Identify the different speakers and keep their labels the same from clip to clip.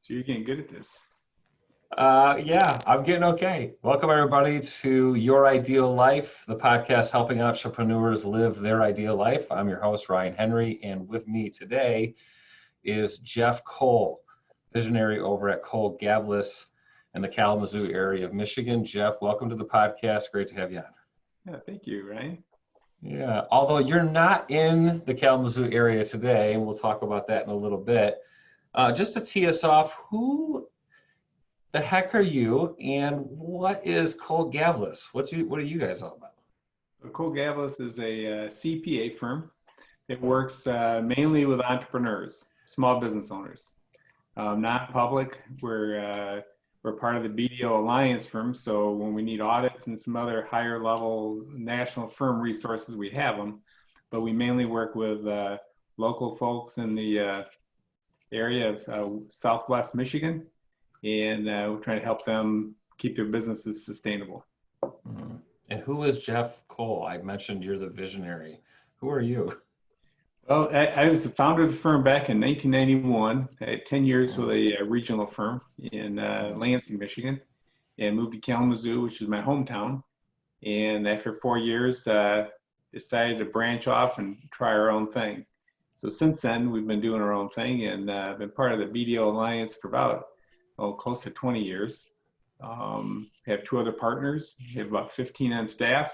Speaker 1: So you're getting good at this.
Speaker 2: Yeah, I'm getting okay. Welcome everybody to Your Ideal Life, the podcast helping entrepreneurs live their ideal life. I'm your host, Ryan Henry, and with me today is Jeff Cole, visionary over at Cole Gavlas in the Kalamazoo area of Michigan. Jeff, welcome to the podcast. Great to have you on.
Speaker 1: Yeah, thank you, Ryan.
Speaker 2: Yeah, although you're not in the Kalamazoo area today, and we'll talk about that in a little bit. Just to tee us off, who the heck are you, and what is Cole Gavlas? What are you guys all about?
Speaker 1: Cole Gavlas is a CPA firm that works mainly with entrepreneurs, small business owners. Not public. We're part of the BDO Alliance firm, so when we need audits and some other higher level national firm resources, we have them. But we mainly work with local folks in the area of Southwest Michigan, and we're trying to help them keep their businesses sustainable.
Speaker 2: Mhm. And who is Jeff Cole? I mentioned you're the visionary. Who are you?
Speaker 1: Well, I was the founder of the firm back in 1991. I had 10 years with a regional firm in Lansing, Michigan, and moved to Kalamazoo, which is my hometown. And after 4 years, decided to branch off and try our own thing. So since then, we've been doing our own thing, and been part of the BDO Alliance for about close to 20 years. We have two other partners. We have about 15 on staff,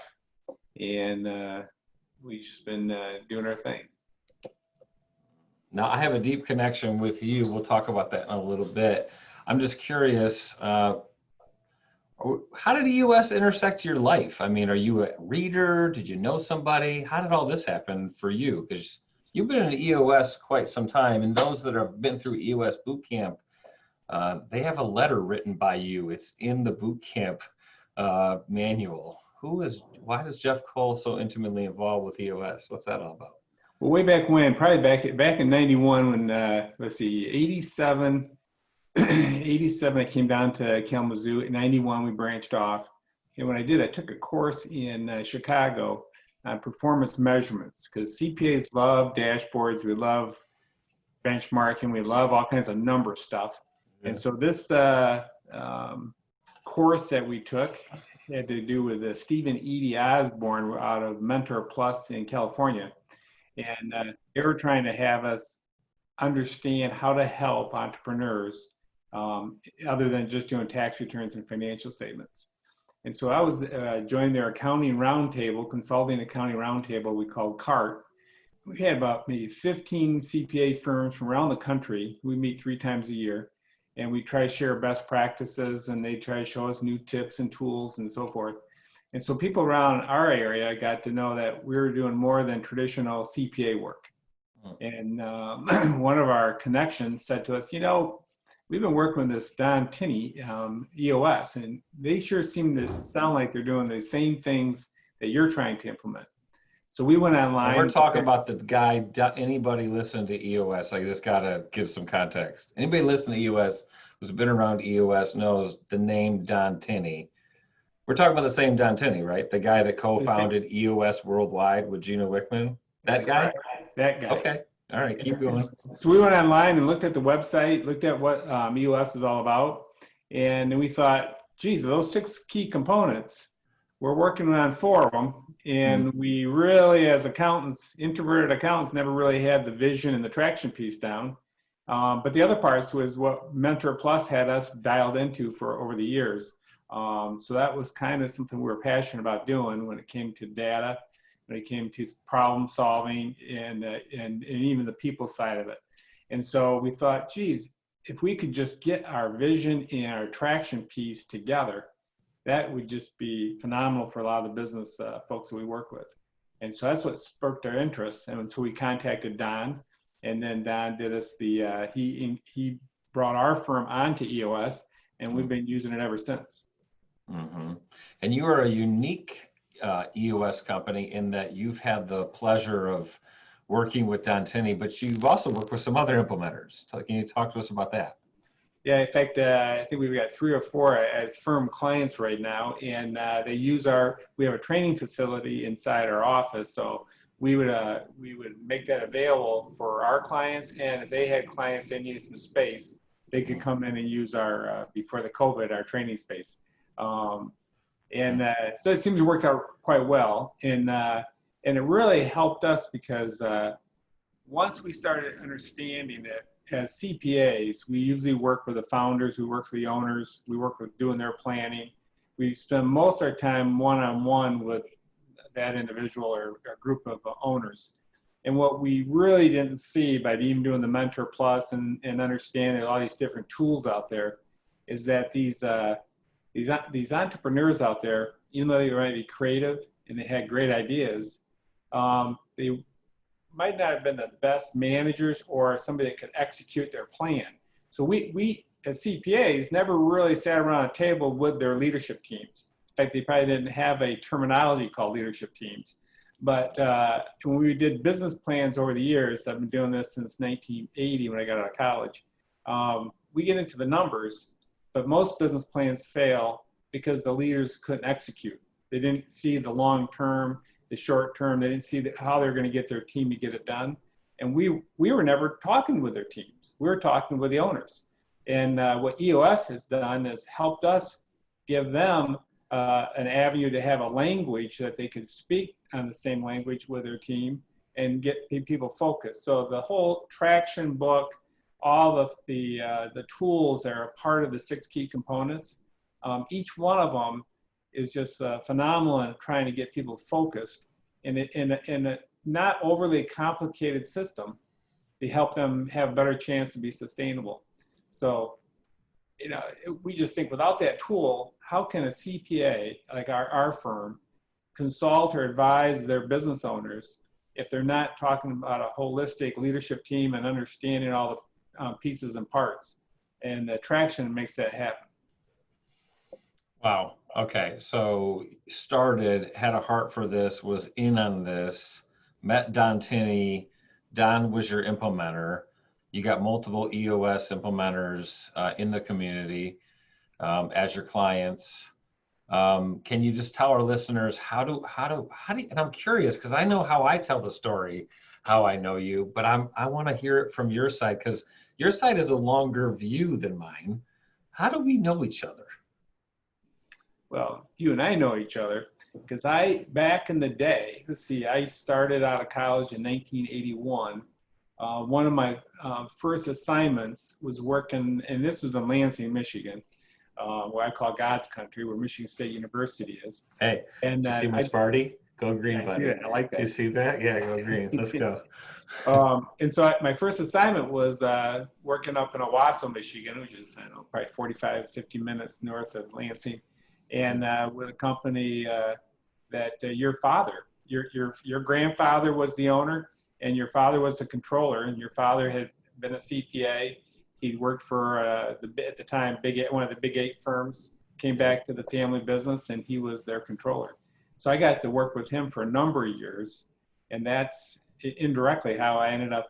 Speaker 1: and we've just been doing our thing.
Speaker 2: Now, I have a deep connection with you. We'll talk about that in a little bit. I'm just curious, how did the U.S. intersect your life? I mean, are you a reader? Did you know somebody? How did all this happen for you? Because you've been in EOS quite some time, and those that have been through EOS boot camp, they have a letter written by you. It's in the boot camp manual. Why is Jeff Cole so intimately involved with EOS? What's that all about?
Speaker 1: Well, way back when, probably back in 91 when, 87, 87, I came down to Kalamazoo. In 91, we branched off. And when I did, I took a course in Chicago on performance measurements, because CPAs love dashboards. We love benchmarking. We love all kinds of number stuff. Yeah. And so this course that we took had to do with Stephen E.D. Osborne out of Mentor Plus in California. And they were trying to have us understand how to help entrepreneurs other than just doing tax returns and financial statements. And so I was joined their accounting roundtable, consulting accounting roundtable we called CART. We had about maybe 15 CPA firms from around the country. We meet 3 times a year, and we try to share best practices, and they try to show us new tips and tools and so forth. And so people around our area got to know that we were doing more than traditional CPA work. And one of our connections said to us, we've been working with this Don Tinney, EOS, and they sure seem to sound like they're doing the same things that you're trying to implement. So we went online.
Speaker 2: And we're talking about the guy, anybody listening to EOS, I just got to give some context. Anybody listening to EOS who's been around EOS knows the name Don Tinney. We're talking about the same Don Tinney, right? The guy that co-founded EOS Worldwide with Gino Wickman? That guy?
Speaker 1: That guy.
Speaker 2: Okay. All right, keep going.
Speaker 1: So we went online and looked at the website, looked at what EOS was all about, and then we thought, geez, those 6 key components, we're working on 4 of them, and we really, as accountants, introverted accountants, never really had the vision and the traction piece down. But the other parts was what Mentor Plus had us dialed into for over the years. So that was kind of something we were passionate about doing when it came to data, when it came to problem solving, and even the people side of it. And so we thought, geez, if we could just get our vision and our traction piece together, that would just be phenomenal for a lot of the business folks that we work with. And so that's what sparked our interest. And so we contacted Don, and then Don did us he brought our firm onto EOS, and we've been using it ever since.
Speaker 2: Mm-hmm. And you are a unique EOS company in that you've had the pleasure of working with Don Tinney, but you've also worked with some other implementers. So can you talk to us about that?
Speaker 1: Yeah, in fact, I think we've got 3 or 4 as firm clients right now, and we have a training facility inside our office, so we would make that available for our clients, and if they had clients they needed some space, they could come in and use our, before the COVID, our training space. So it seems to work out quite well. And it really helped us because once we started understanding it, as CPAs, we usually work with the founders, we work for the owners, we work with doing their planning. We spend most of our time one-on-one with that individual or a group of owners. And what we really didn't see by even doing the Mentor Plus and understanding all these different tools out there is that these entrepreneurs out there, even though they might be creative and they had great ideas, they might not have been the best managers or somebody that could execute their plan. So we as CPAs never really sat around a table with their leadership teams. In fact, they probably didn't have a terminology called leadership teams. But when we did business plans over the years, I've been doing this since 1980 when I got out of college, we get into the numbers, but most business plans fail because the leaders couldn't execute. They didn't see the long term, the short term. They didn't see how they're going to get their team to get it done. And we were never talking with their teams. We were talking with the owners. And what EOS has done is helped us give them an avenue to have a language that they could speak on the same language with their team and get people focused. So the whole traction book, all of the tools that are a part of the 6 key components, each one of them is just phenomenal in trying to get people focused in a not overly complicated system to help them have a better chance to be sustainable. So, we just think without that tool, how can a CPA like our firm consult or advise their business owners if they're not talking about a holistic leadership team and understanding all the pieces and parts? And the traction makes that happen.
Speaker 2: Wow. Okay. So had a heart for this, was in on this, met Don Tinney. Don was your implementer. You got multiple EOS implementers in the community as your clients. Can you just tell our listeners how do you, and I'm curious because I know how I tell the story, how I know you, but I want to hear it from your side because your side is a longer view than mine. How do we know each other?
Speaker 1: Well, you and I know each other because back in the day, I started out of college in 1981. One of my first assignments was working, and this was in Lansing, Michigan, where I call God's country, where Michigan State University is.
Speaker 2: Hey, and you see my Sparty? Go green, buddy.
Speaker 1: I see that. I like that.
Speaker 2: Do you see that? Yeah, go green. Let's go.
Speaker 1: And so my first assignment was working up in Owasso, Michigan, which is, probably 45, 50 minutes north of Lansing, and with a company that your grandfather was the owner, and your father was the controller, and your father had been a CPA. He worked for at the time one of the big 8 firms. Came back to the family business, and he was their controller. So I got to work with him for a number of years, and that's indirectly how I ended up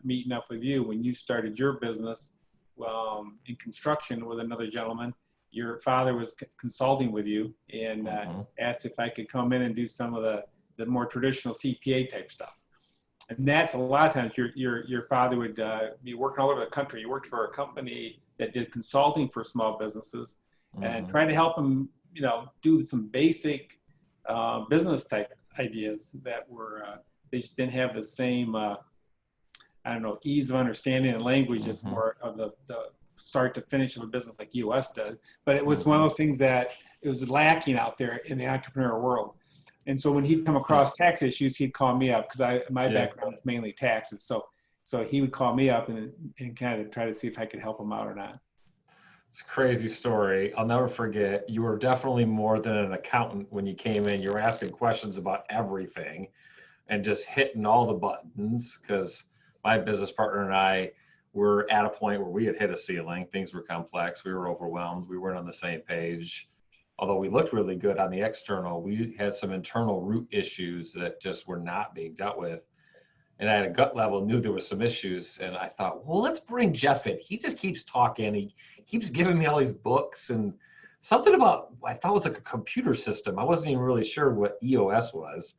Speaker 1: meeting up with you when you started your business in construction with another gentleman. Your father was consulting with you and asked if I could come in and do some of the more traditional CPA type stuff. And that's a lot of times your father would be working all over the country. He worked for a company that did consulting for small businesses and trying to help them, do some basic business type ideas that were, they just didn't have the same, ease of understanding and language as more of the start to finish of a business like EOS does. But it was one of those things that it was lacking out there in the entrepreneurial world. And so when he'd come across tax issues, he'd call me up because my background is mainly taxes. So he would call me up and kind of try to see if I could help him out or not.
Speaker 2: It's a crazy story. I'll never forget. You were definitely more than an accountant when you came in. You were asking questions about everything and just hitting all the buttons because my business partner and I were at a point where we had hit a ceiling. Things were complex. We were overwhelmed. We weren't on the same page. Although we looked really good on the external, we had some internal root issues that just were not being dealt with. And I at a gut level knew there was some issues. And I thought, well, let's bring Jeff in. He just keeps talking. He keeps giving me all these books and something about, I thought it was like a computer system. I wasn't even really sure what EOS was.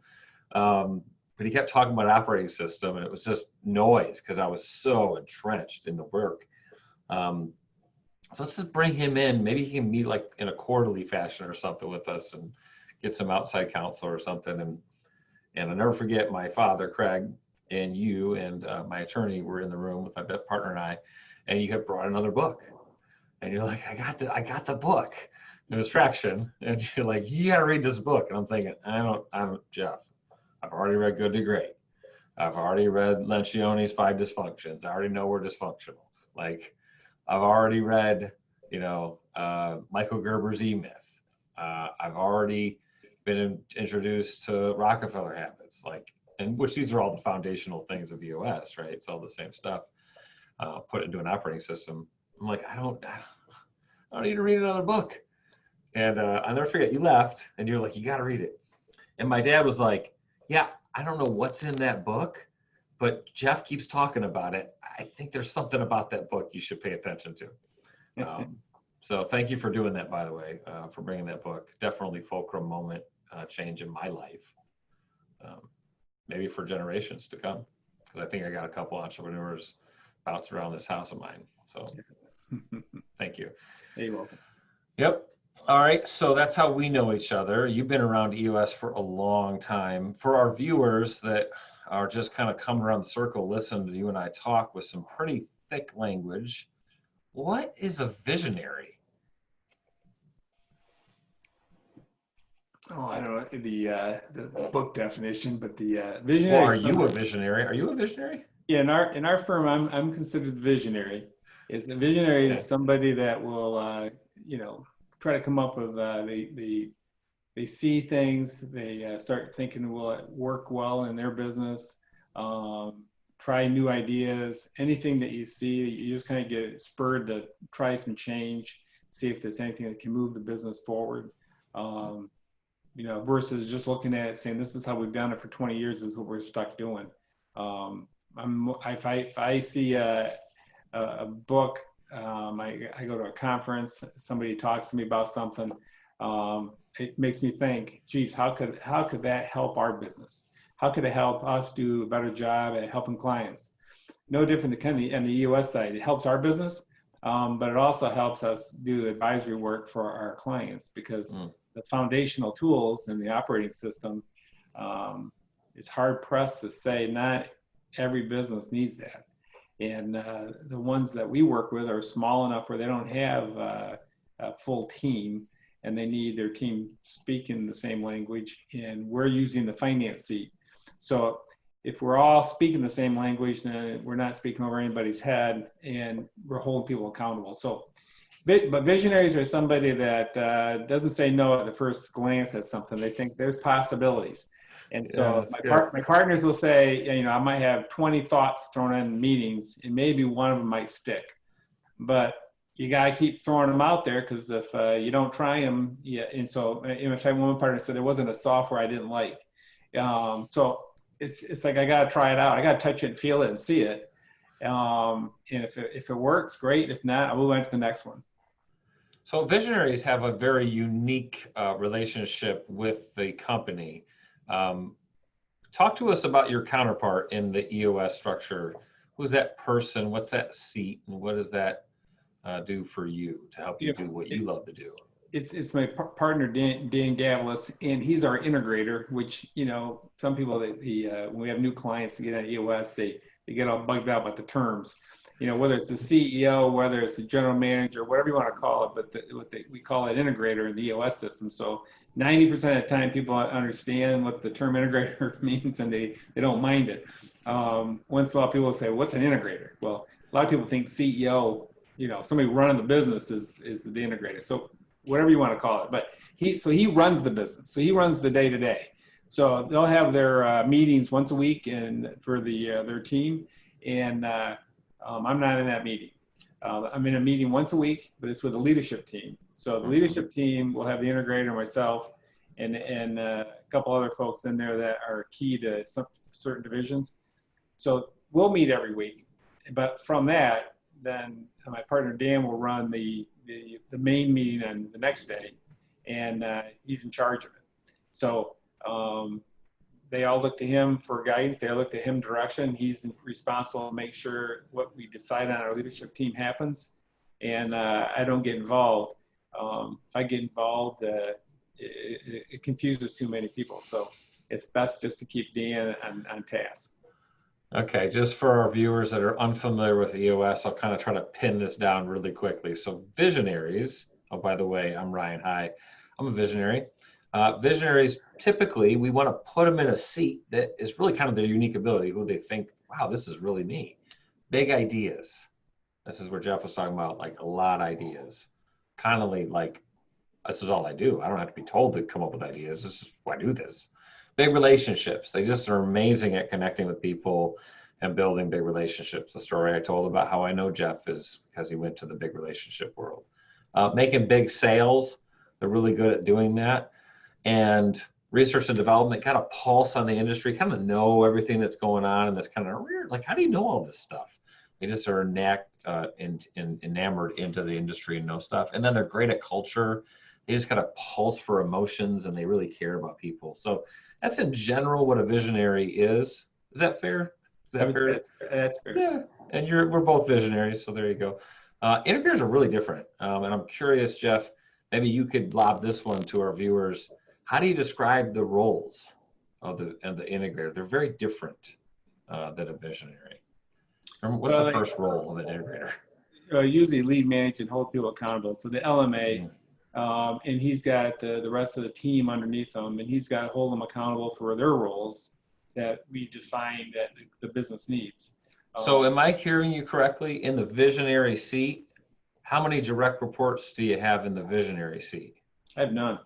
Speaker 2: But he kept talking about operating system and it was just noise because I was so entrenched in the work. So let's just bring him in. Maybe he can meet like in a quarterly fashion or something with us and get some outside counsel or something. And I'll never forget my father, Craig, and you and my attorney were in the room with my partner and and you had brought another book. And you're like, I got the book. It was Traction. And you're like, you got to read this book. And I'm thinking, I don't, Jeff, I've already read Good to Great. I've already read Lencioni's 5 Dysfunctions. I already know we're dysfunctional. Like, I've already read, Michael Gerber's E-Myth. I've already been introduced to Rockefeller habits, and which these are all the foundational things of EOS, right? It's all the same stuff. Put it into an operating system. I'm like, I don't need to read another book. And I'll never forget, you left and you're like, you got to read it. And my dad was like, yeah, I don't know what's in that book, but Jeff keeps talking about it. I think there's something about that book you should pay attention to. So thank you for doing that, by the way, for bringing that book. Definitely fulcrum moment change in my life, maybe for generations to come, because I think I got a couple entrepreneurs bounce around this house of mine. So thank you.
Speaker 1: You're welcome.
Speaker 2: Yep. All right. So that's how we know each other. You've been around EOS for a long time. For our viewers that are just kind of coming around the circle, listen to you and I talk with some pretty thick language. What is a visionary?
Speaker 1: Oh, I don't know the book definition, but the visionary.
Speaker 2: Well, are you a visionary? Are you a visionary?
Speaker 1: Yeah, in our firm, I'm considered visionary. A visionary is somebody that will try to come up with they see things, they start thinking will it work well in their business, try new ideas, anything that you see, you just kind of get spurred to try some change, see if there's anything that can move the business forward. Versus just looking at it saying, this is how we've done it for 20 years, this is what we're stuck doing. If I see a book, I go to a conference, somebody talks to me about something, it makes me think, geez, how could that help our business? How could it help us do a better job at helping clients? No different than on the EOS side. It helps our business, but it also helps us do advisory work for our clients, because the foundational tools in the operating system, it's hard pressed to say not every business needs that. And the ones that we work with are small enough where they don't have a full team, and they need their team speaking the same language, and we're using the finance seat. So if we're all speaking the same language, then we're not speaking over anybody's head, and we're holding people accountable. So, but visionaries are somebody that doesn't say no at the first glance at something. They think there's possibilities. And so my partners will say, I might have 20 thoughts thrown in meetings, and maybe one of them might stick. But you got to keep throwing them out there, because if you don't try them, and so in fact, one partner said there wasn't a software I didn't like. So it's like I got to try it out. I got to touch it and feel it and see it. And if it works, great. If not, I will move on to the next one.
Speaker 2: So visionaries have a very unique relationship with the company. Talk to us about your counterpart in the EOS structure. Who's that person? What's that seat? And what does that do for you to help you do what you love to do?
Speaker 1: It's my partner, Dan Gavlas, and he's our integrator, which, some people, when we have new clients to get on EOS, they get all bugged out about the terms. Whether it's the CEO, whether it's the general manager, whatever you want to call it, but we call it integrator in the EOS system. So 90% of the time, people understand what the term integrator means, and they don't mind it. Once in a while, people will say, what's an integrator? Well, a lot of people think CEO, somebody running the business is the integrator. So whatever you want to call it, but he runs the business. So he runs the day-to-day. So they'll have their meetings once a week and for their team, and I'm not in that meeting. I'm in a meeting once a week, but it's with the leadership team. So the leadership team will have the integrator, myself, and a couple other folks in there that are key to some certain divisions. So we'll meet every week, but from that, then my partner Dan will run the main meeting on the next day, and he's in charge of it. So they all look to him for guidance. They all look to him direction. He's responsible to make sure what we decide on our leadership team happens. and I don't get involved. If I get involved, it confuses too many people. So it's best just to keep Dan on task.
Speaker 2: Okay, just for our viewers that are unfamiliar with EOS, I'll kind of try to pin this down really quickly. So visionaries, oh, by the way, I'm Ryan. Hi, I'm a visionary. Visionaries, typically, we want to put them in a seat that is really kind of their unique ability, who they think, wow, this is really me. Big ideas. This is where Jeff was talking about, like a lot of ideas. Kind of like, this is all I do. I don't have to be told to come up with ideas. This is why I do this. Big relationships. They just are amazing at connecting with people and building big relationships. The story I told about how I know Jeff is because he went to the big relationship world. Making big sales. They're really good at doing that. And research and development, got a pulse on the industry, kind of know everything that's going on, and that's kind of weird. Like, how do you know all this stuff? They just are enamored into the industry and know stuff. And then they're great at culture. They just got a pulse for emotions, and they really care about people. So that's in general what a visionary is. Is that fair? Is that fair?
Speaker 1: That's fair.
Speaker 2: Yeah. And we're both visionaries, so there you go. Integrators are really different. And I'm curious, Jeff, maybe you could lob this one to our viewers. How do you describe the roles of the integrator? They're very different than a visionary. What's the first role of an integrator?
Speaker 1: Usually lead, manage, and hold people accountable. So the LMA, and he's got the rest of the team underneath him, and he's got to hold them accountable for their roles that we define that the business needs.
Speaker 2: So am I hearing you correctly? In the visionary seat, how many direct reports do you have in the visionary seat?
Speaker 1: I have none.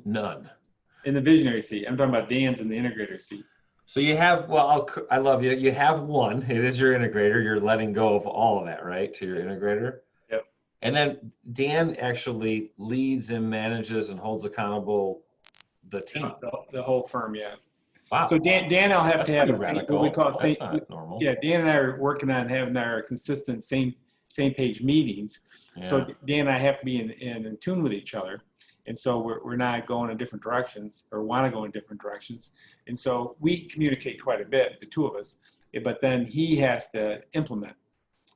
Speaker 2: None.
Speaker 1: In the visionary seat. I'm talking about Dan's in the integrator seat.
Speaker 2: So you have, well, I love you. You have one. It is your integrator. You're letting go of all of that, right, to your integrator?
Speaker 1: Yep.
Speaker 2: And then Dan actually leads and manages and holds accountable the team.
Speaker 1: The whole firm, yeah.
Speaker 2: Wow.
Speaker 1: So Dan, I'll have
Speaker 2: That's
Speaker 1: to have
Speaker 2: radical.
Speaker 1: what we call
Speaker 2: That's not normal.
Speaker 1: Yeah, Dan and I are working on having our consistent same page meetings. Yeah. So Dan and I have to be in tune with each other. And so we're not going in different directions or want to go in different directions. And so we communicate quite a bit, the two of us, but then he has to implement.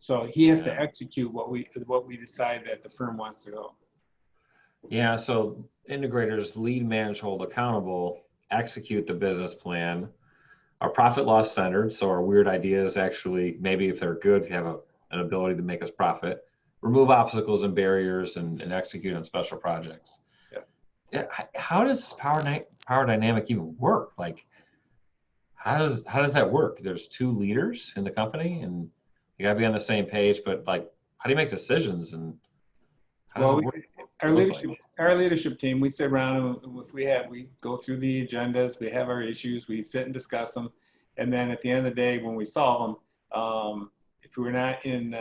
Speaker 1: So he has to execute what we decide that the firm wants to go.
Speaker 2: Yeah, so integrators lead, manage, hold accountable, execute the business plan, are profit loss centered. So our weird ideas actually, maybe if they're good, have an ability to make us profit, remove obstacles and barriers, and execute on special projects. Yeah. How does this power dynamic even work? Like, how does that work? There's two leaders in the company, and you gotta be on the same page. But like, how do you make decisions? And how does it work?
Speaker 1: Our leadership team, we sit around and we go through the agendas, we have our issues, we sit and discuss them, and then at the end of the day, when we solve them, if we're not in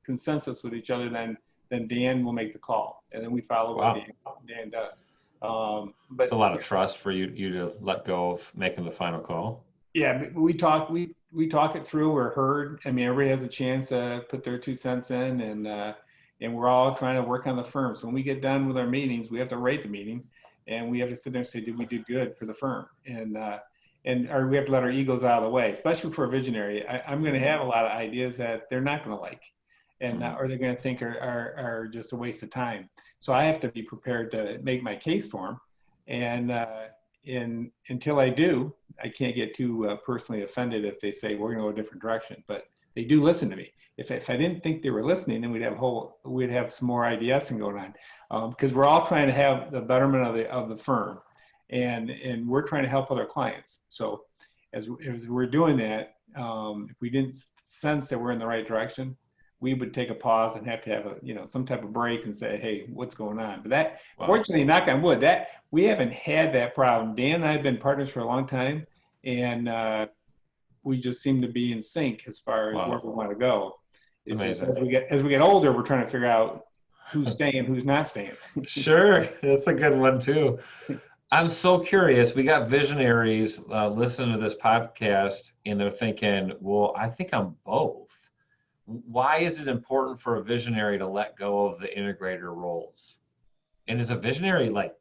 Speaker 1: consensus with each other, then Dan will make the call, and then we follow what Dan does. But
Speaker 2: it's a lot of trust for you to let go of making the final call.
Speaker 1: Yeah, we talk it through. We're heard. I mean, everybody has a chance to put their 2 cents in, and we're all trying to work on the firm. So when we get done with our meetings, we have to rate the meeting, and we have to sit there and say, did we do good for the firm? And we have to let our egos out of the way, especially for a visionary. I'm going to have a lot of ideas that they're not going to like. And or they're going to think are just a waste of time. So I have to be prepared to make my case for them, and until I do, I can't get too personally offended if they say we're going to go a different direction. But they do listen to me. If I didn't think they were listening, then we'd have some more IDSing going on, because we're all trying to have the betterment of the firm, and we're trying to help other clients. So as we're doing that, if we didn't sense that we're in the right direction, we would take a pause and have to have some type of break and say, hey, what's going on? But fortunately, knock on wood, that we haven't had that problem. Dan and I have been partners for a long time, and we just seem to be in sync as far as where we want to go. It's just, as we get older, we're trying to figure out who's staying, who's not staying.
Speaker 2: Sure, that's a good one too. I'm so curious. We got visionaries listening to this podcast, and they're thinking, well, I think I'm both. Why is it important for a visionary to let go of the integrator roles? And is a visionary like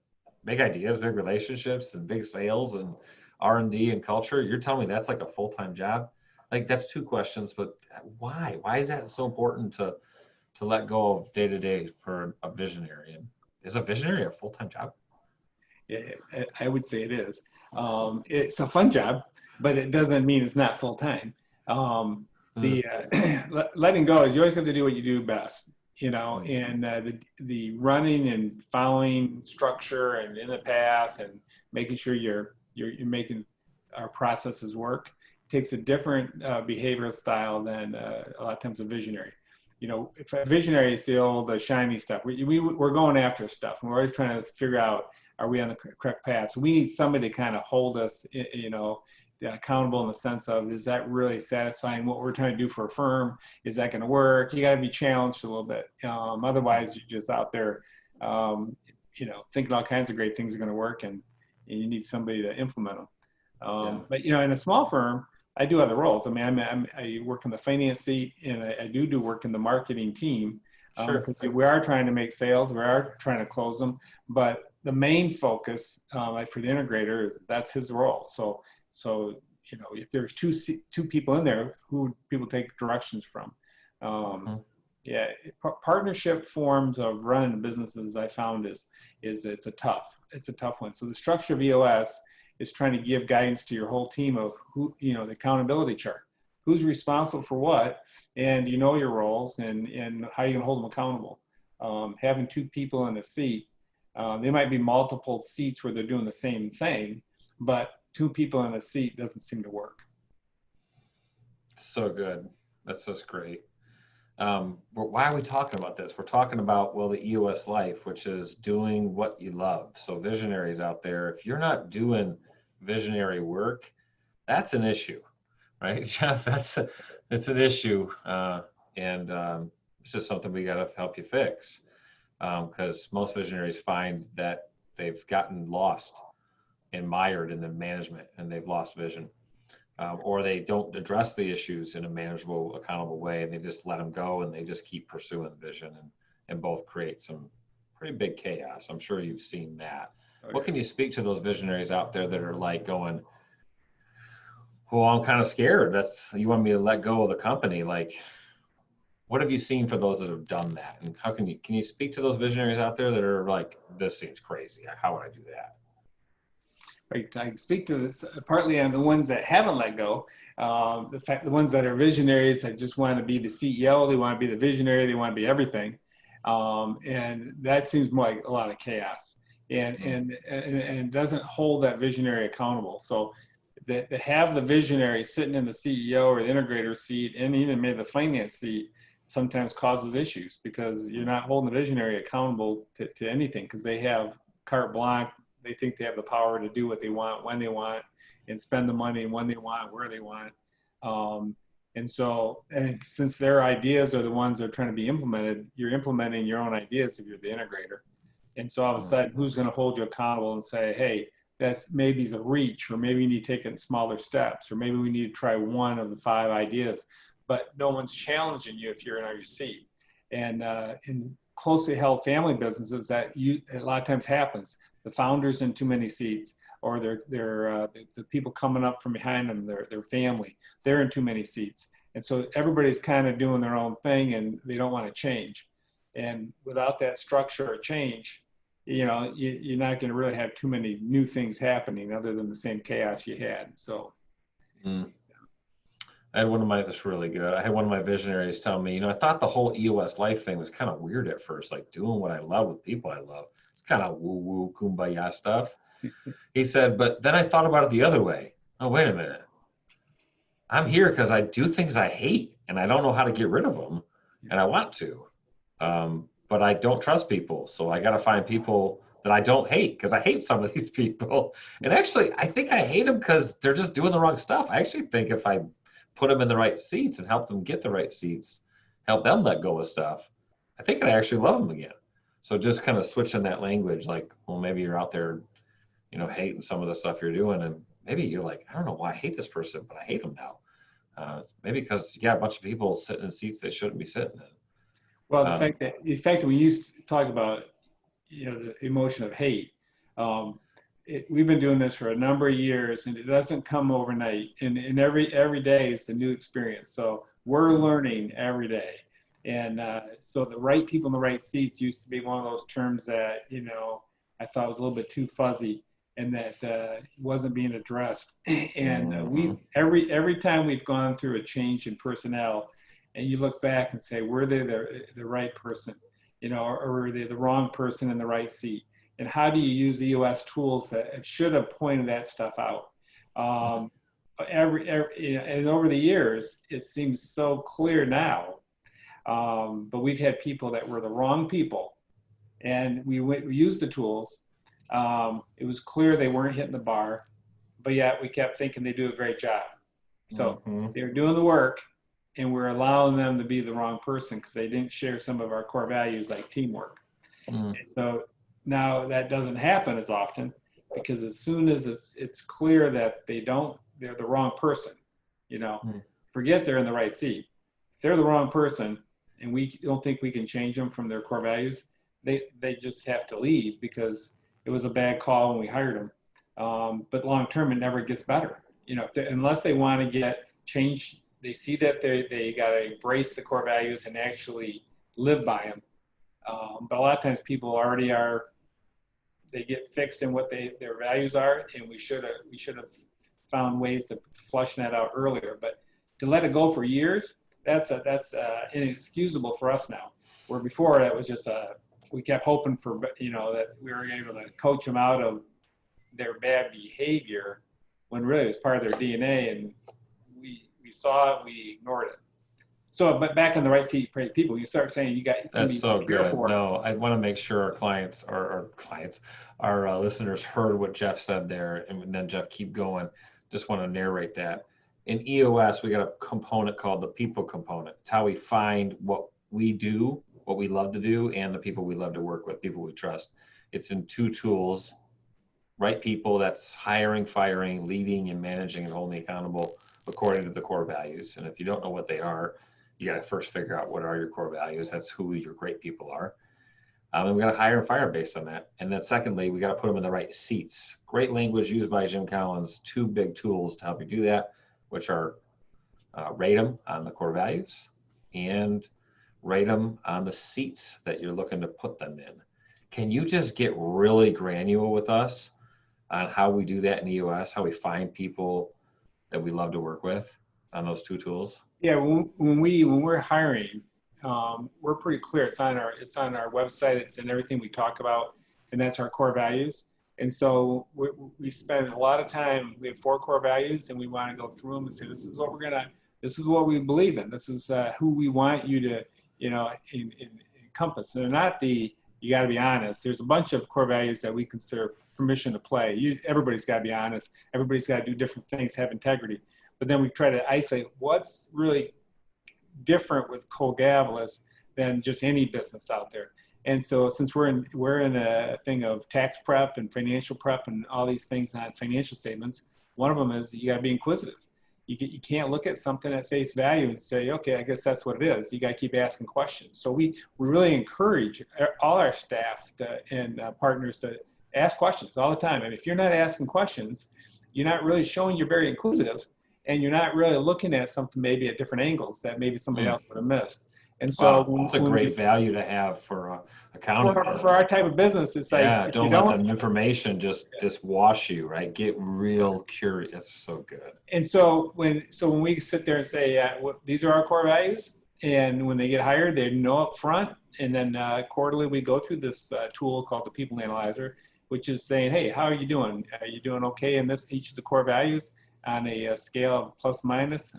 Speaker 2: big ideas, big relationships, and big sales and R&D and culture? You're telling me that's like a full-time job? like that's two questions, but why is that so important to let go of day to day for a visionary? And is a visionary a full-time job?
Speaker 1: Yeah, I would say it is. It's a fun job, but it doesn't mean it's not full time.
Speaker 2: Mm,
Speaker 1: Letting go is you always have to do what you do best,
Speaker 2: mm,
Speaker 1: and the running and following structure and in the path and making sure you're making our processes work takes a different behavioral style than a lot of times a visionary. If a visionary is the old shiny stuff, we're going after stuff, and we're always trying to figure out, are we on the correct path? So we need somebody to kind of hold us, accountable in the sense of, is that really satisfying what we're trying to do for a firm? Is that going to work? You got to be challenged a little bit. Otherwise, you're just out there, thinking all kinds of great things are going to work, and you need somebody to implement them.
Speaker 2: yeah,
Speaker 1: But in a small firm, I do other roles. I mean, I work in the finance seat, and I do work in the marketing team,
Speaker 2: sure.
Speaker 1: because we are trying to make sales, we are trying to close them. But the main focus, like for the integrator, that's his role. So if there's two people in there, who would people take directions from?
Speaker 2: Mhm.
Speaker 1: Yeah, partnership forms of running businesses, I found is it's a tough one. So the structure of EOS is trying to give guidance to your whole team of who, the accountability chart, who's responsible for what, and your roles and how you can hold them accountable. Having two people in a seat, they might be multiple seats where they're doing the same thing, but two people in a seat doesn't seem to work.
Speaker 2: So good. That's just great. But why are we talking about this? We're talking about, well, the EOS life, which is doing what you love. So visionaries out there, if you're not doing visionary work, that's an issue, right, Jeff? It's an issue, and it's just something we got to help you fix, because most visionaries find that they've gotten lost and mired in the management, and they've lost vision. Or they don't address the issues in a manageable, accountable way, and they just let them go, and they just keep pursuing the vision, and both create some pretty big chaos. I'm sure you've seen that.
Speaker 1: Oh,
Speaker 2: What
Speaker 1: yeah.
Speaker 2: can you speak to those visionaries out there that are like going, well, I'm kind of scared. You want me to let go of the company? Like, what have you seen for those that have done that? And how can you speak to those visionaries out there that are like, this seems crazy. How would I do that?
Speaker 1: Right. I can speak to this partly on the ones that haven't let go. The ones that are visionaries that just want to be the CEO, they want to be the visionary, they want to be everything, and that seems more like a lot of chaos, and doesn't hold that visionary accountable. So to have the visionary sitting in the CEO or the integrator seat, and even maybe the finance seat, sometimes causes issues because you're not holding the visionary accountable to anything, because they have carte blanche. They think they have the power to do what they want, when they want, and spend the money when they want, where they want. And since their ideas are the ones that are trying to be implemented, you're implementing your own ideas if you're the integrator. And so all of a sudden, who's going to hold you accountable and say, hey, that's maybe a reach, or maybe you need to take it in smaller steps, or maybe we need to try one of the 5 ideas, but no one's challenging you if you're in your seat. And in closely held family businesses, a lot of times happens. The founders in too many seats, or the people coming up from behind them, their family, they're in too many seats. And so everybody's kind of doing their own thing, and they don't want to change. And without that structure or change, you're not going to really have too many new things happening other than the same chaos you had. So.
Speaker 2: Mm. That's really good. I had one of my visionaries tell me, I thought the whole EOS life thing was kind of weird at first, like doing what I love with people I love. It's kind of woo woo kumbaya stuff. He said, but then I thought about it the other way. Oh, wait a minute. I'm here because I do things I hate, and I don't know how to get rid of them, and I want to. But I don't trust people. So I got to find people that I don't hate, because I hate some of these people. And actually, I think I hate them because they're just doing the wrong stuff. I actually think if I put them in the right seats and help them get the right seats, help them let go of stuff, I think I actually love them again. So just kind of switching that language, like, well, maybe you're out there, hating some of the stuff you're doing, and maybe you're like, I don't know why I hate this person, but I hate them now. Maybe because you got a bunch of people sitting in seats they shouldn't be sitting in.
Speaker 1: Well, the fact that we used to talk about, the emotion of hate, we've been doing this for a number of years, and it doesn't come overnight. And every day is a new experience. So we're learning every day. And so the right people in the right seats used to be one of those terms that, I thought was a little bit too fuzzy and that wasn't being addressed. And every time we've gone through a change in personnel, and you look back and say, were they the right person, or were they the wrong person in the right seat? And how do you use EOS tools that should have pointed that stuff out? And over the years, it seems so clear now. But we've had people that were the wrong people, and we used the tools. It was clear they weren't hitting the bar, but yet we kept thinking they do a great job. So they were doing the work, and we're allowing them to be the wrong person because they didn't share some of our core values like teamwork. And so now that doesn't happen as often, because as soon as it's clear that they're the wrong person, forget they're in the right seat. If they're the wrong person and we don't think we can change them from their core values, they just have to leave because it was a bad call when we hired them. But long term, it never gets better. Unless they want to get change, they see that they got to embrace the core values and actually live by them. But a lot of times people already they get fixed in what their values are, and we should have found ways to flush that out earlier. But to let it go for years, that's inexcusable for us now. Where before that was just we kept hoping for that we were able to coach them out of their bad behavior, when really it was part of their DNA, and we saw it, we ignored it. So, but back in the right seat, people, you start saying you got somebody.
Speaker 2: That's so good. No, I want to make sure our listeners heard what Jeff said there, and then Jeff, keep going. Just want to narrate that. In EOS, we got a component called the people component. It's how we find what we do, what we love to do, and the people we love to work with, people we trust. It's in 2 tools: right people, that's hiring, firing, leading, and managing and holding accountable according to the core values. And if you don't know what they are, you got to first figure out what are your core values. That's who your great people are. And we got to hire and fire based on that. And then secondly, we got to put them in the right seats. Great language used by Jim Collins, 2 big tools to help you do that, which are rate them on the core values and rate them on the seats that you're looking to put them in. Can you just get really granular with us on how we do that in EOS, how we find people that we love to work with on those 2 tools?
Speaker 1: Yeah, when we're hiring, we're pretty clear. It's on our website. It's in everything we talk about, and that's our core values. And so we spend a lot of time. We have 4 core values, and we want to go through them and say, this is what we believe in. This is who we want you to, encompass. And they're not you got to be honest. There's a bunch of core values that we consider permission to play. Everybody's got to be honest. Everybody's got to do different things, have integrity. But then we try to isolate what's really different with Cole Gavlas than just any business out there. And so since we're in a thing of tax prep and financial prep and all these things on financial statements, one of them is you got to be inquisitive. You can't look at something at face value and say, okay, I guess that's what it is. You got to keep asking questions. So we really encourage all our staff and partners to ask questions all the time. And if you're not asking questions, you're not really showing you're very inquisitive, and you're not really looking at something maybe at different angles that maybe somebody else would have missed. And so
Speaker 2: it's a great value to have for accounting.
Speaker 1: For our type of business, it's like,
Speaker 2: don't let the information just wash you, right? Get real curious. That's so good.
Speaker 1: And so when we sit there and say, these are our core values, and when they get hired, they know up front. And then quarterly, we go through this tool called the People Analyzer, which is saying, hey, how are you doing? Are you doing okay in each of the core values on a scale of plus minus?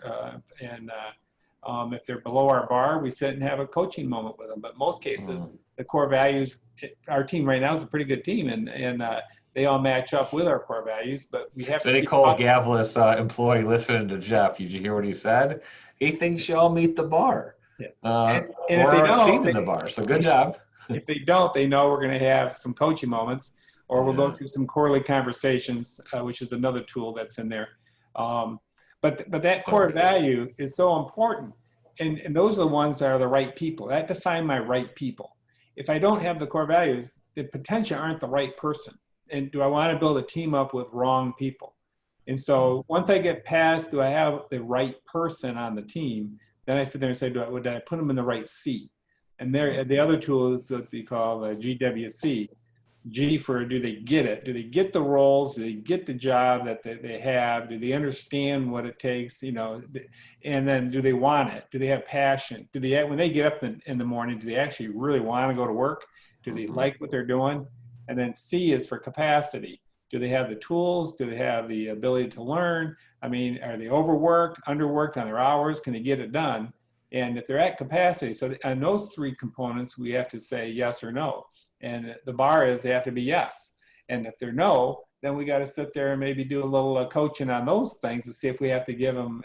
Speaker 1: If they're below our bar, we sit and have a coaching moment with them. But most cases, the core values, our team right now is a pretty good team, and they all match up with our core values. But we have to.
Speaker 2: Cole Gavlas employee listening to Jeff. Did you hear what he said? He thinks you all meet the bar.
Speaker 1: Yeah.
Speaker 2: And
Speaker 1: if they don't,
Speaker 2: the bar. So good job.
Speaker 1: If they don't, they know we're going to have some coaching moments, or we'll go through some quarterly conversations, which is another tool that's in there. But that core value is so important. And those are the ones that are the right people. That define my right people. If I don't have the core values, the potential aren't the right person. and do I want to build a team up with wrong people? And so once I get past, do I have the right person on the team? Then I sit there and say, did I put them in the right seat? And there, the other tool is what they call GWC. G for, do they get it? Do they get the roles? Do they get the job that they have? Do they understand what it takes? You know, and then do they want it? Do they have passion? Do they, when they get up in the morning, do they actually really want to go to work? Do they like what they're doing? And then C is for capacity. Do they have the tools? Do they have the ability to learn? I mean, are they overworked, underworked on their hours? Can they get it done? And if they're at capacity, so on those three components, we have to say yes or no. And the bar is they have to be yes. And if they're no, then we got to sit there and maybe do a little coaching on those things to see if we have to give them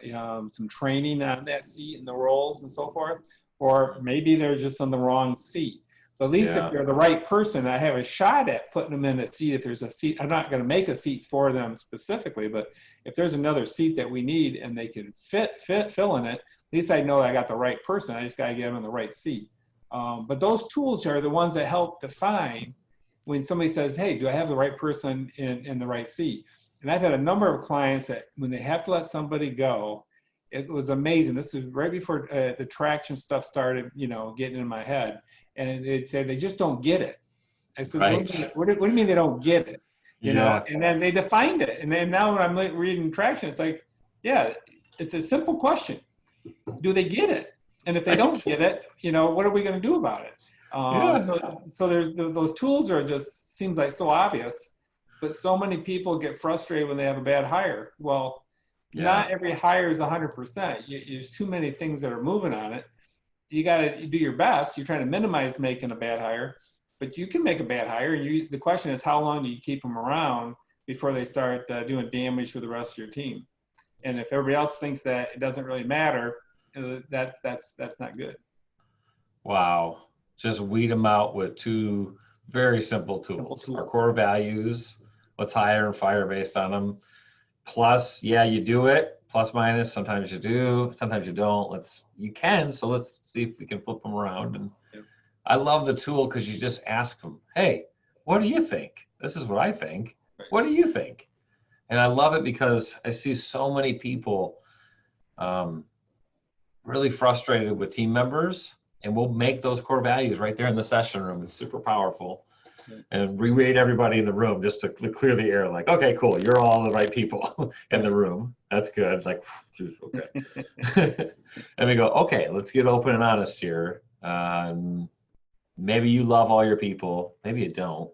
Speaker 1: some training on that seat and the roles and so forth. Or maybe they're just on the wrong seat. But at least if they're the right person, I have a shot at putting them in a seat. If there's a seat, I'm not going to make a seat for them specifically, but if there's another seat that we need and they can fill in it, at least I know I got the right person. I just got to get them in the right seat. But those tools are the ones that help define when somebody says, hey, do I have the right person in the right seat? And I've had a number of clients that when they have to let somebody go, it was amazing. This was right before the traction stuff started, you know, getting in my head. And they'd say, they just don't get it. I said,
Speaker 2: Right.
Speaker 1: what do you mean they don't get it? You know, and then they defined it. And then now when I'm reading traction, it's like, yeah, it's a simple question. Do they get it? And if they don't get it, you know, what are we going to do about it? So those tools are just, seems like so obvious, but so many people get frustrated when they have a bad hire. Well, not every hire is 100%. There's too many things that are moving on it. You got to do your best. You're trying to minimize making a bad hire, but you can make a bad hire. The question is, how long do you keep them around before they start doing damage for the rest of your team? And if everybody else thinks that it doesn't really matter, that's not good.
Speaker 2: Wow. Just weed them out with two very simple tools. Our core values, let's hire and fire based on them. Plus, you do it, plus minus, sometimes you do, sometimes you don't. You can, so let's see if we can flip them around. And I love the tool because you just ask them, hey, what do you think? This is what I think. What do you think? And I love it because I see so many people really frustrated with team members, and we'll make those core values right there in the session room. It's super powerful. And re-rate everybody in the room just to clear the air. Like, okay, cool. You're all the right people in the room. That's good. Like, okay. And we go, okay, let's get open and honest here. Maybe you love all your people. Maybe you don't.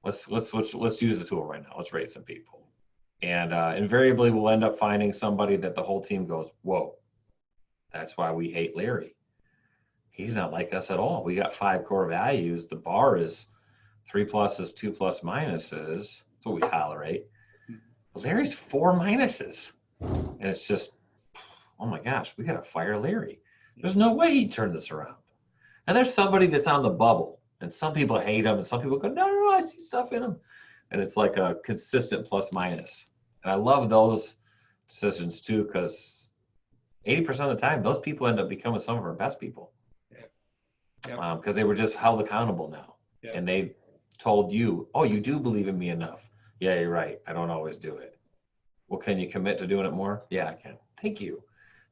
Speaker 2: Let's use the tool right now. Let's rate some people. And invariably, we'll end up finding somebody that the whole team goes, whoa, that's why we hate Larry. He's not like us at all. We got 5 core values. The bar is 3 pluses, 2 plus minuses. That's what we tolerate. But Larry's 4 minuses. And it's just, oh my gosh, we got to fire Larry. There's no way he'd turn this around. And there's somebody that's on the bubble. And some people hate him. And some people go, no, I see stuff in him. And it's like a consistent plus minus. And I love those decisions too, because 80% of the time, those people end up becoming some of our best people. Because they were just held accountable now. And they told you, oh, you do believe in me enough. Yeah, you're right. I don't always do it. Well, can you commit to doing it more? Yeah, I can. Thank you.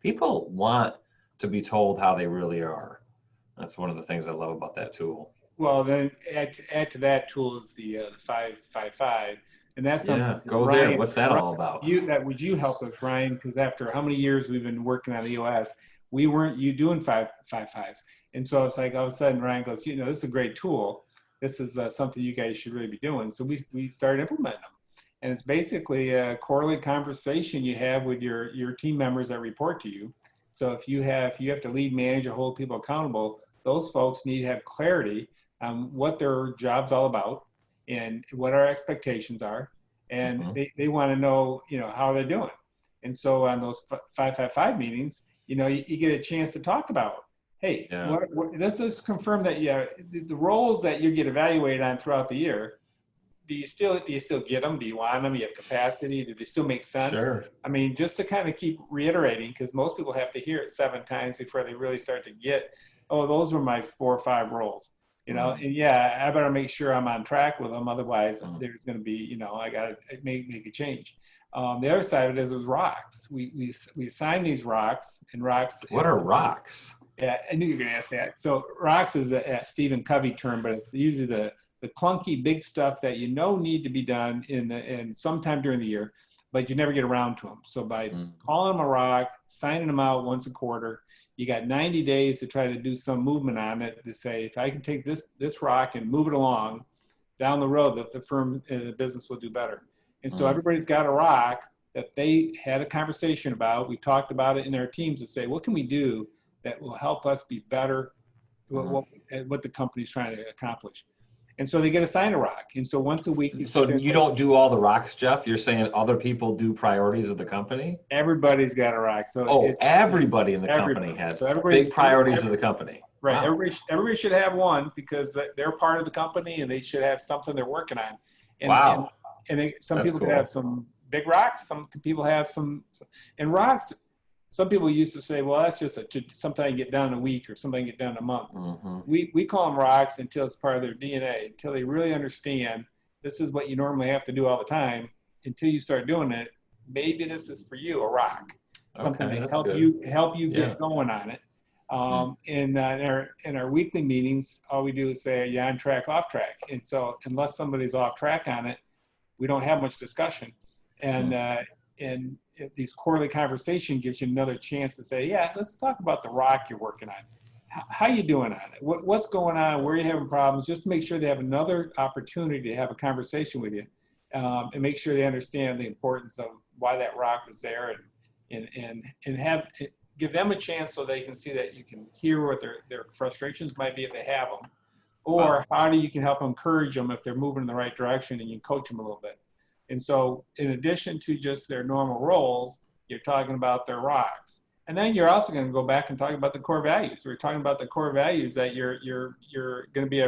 Speaker 2: People want to be told how they really are. That's one of the things I love about that tool.
Speaker 1: Well, then add to that tool is the 5-5-5. And that's something.
Speaker 2: Go
Speaker 1: Ryan,
Speaker 2: there. What's that all about?
Speaker 1: Would you help us, Ryan? Because after how many years we've been working on EOS, we weren't doing 5-5-5s. And so it's like all of a sudden Ryan goes, you know, this is a great tool. This is something you guys should really be doing. So we started implementing them. And it's basically a quarterly conversation you have with your team members that report to you. So if you have to lead, manage, or hold people accountable, those folks need to have clarity on what their job's all about and what our expectations are. And they want to know, you know, how they're doing. And so on those 5-5-5 meetings, you know, you get a chance to talk about, hey, this is confirmed that the roles that you get evaluated on throughout the year, do you still get them? Do you want them? Do you have capacity? Do they still make sense?
Speaker 2: Sure.
Speaker 1: I mean, just to kind of keep reiterating, because most people have to hear it 7 times before they really start to get, oh, those were my 4 or 5 roles. you know, and yeah, I better make sure I'm on track with them. Otherwise there's going to be, you know, I got to make a change. The other side of it is rocks. We assign these rocks, and rocks.
Speaker 2: What are rocks?
Speaker 1: Yeah, I knew you were going to ask that. So rocks is a Stephen Covey term, but it's usually the clunky big stuff that you know need to be done in sometime during the year, but you never get around to them. So by calling them a rock, signing them out once a quarter, you got 90 days to try to do some movement on it to say, if I can take this rock and move it along down the road, that the firm and the business will do better. And so everybody's got a rock that they had a conversation about. We talked about it in our teams to say, what can we do that will help us be better at what the company's trying to accomplish? And so they get assigned a rock. And so once a week.
Speaker 2: So you don't do all the rocks, Jeff? You're saying other people do priorities of the company?
Speaker 1: Everybody's got a rock. So
Speaker 2: everybody in the company has big priorities of the company.
Speaker 1: Right.
Speaker 2: Wow.
Speaker 1: Everybody should have one because they're part of the company and they should have something they're working on. And,
Speaker 2: wow.
Speaker 1: And some
Speaker 2: That's
Speaker 1: people
Speaker 2: cool.
Speaker 1: could have some big rocks. Some people have and rocks. Some people used to say, well, that's just something I can get done in a week or something I can get done in a month. We call them rocks until it's part of their DNA, until they really understand this is what you normally have to do all the time. Until you start doing it, maybe this is for you, a rock, something to help you get going on it. In our weekly meetings, all we do is say, yeah, on track, off track. And so unless somebody's off track on it, we don't have much discussion. And these quarterly conversation gives you another chance to say, yeah, let's talk about the rock you're working on. How you doing on it? What's going on? Where are you having problems? Just to make sure they have another opportunity to have a conversation with you, and make sure they understand the importance of why that rock was there, and give them a chance so they can see that you can hear what their frustrations might be if they have them, or how you can help encourage them if they're moving in the right direction, and you can coach them a little bit. And so in addition to just their normal roles, you're talking about their rocks. And then you're also going to go back and talk about the core values. We're talking about the core values that you're going to be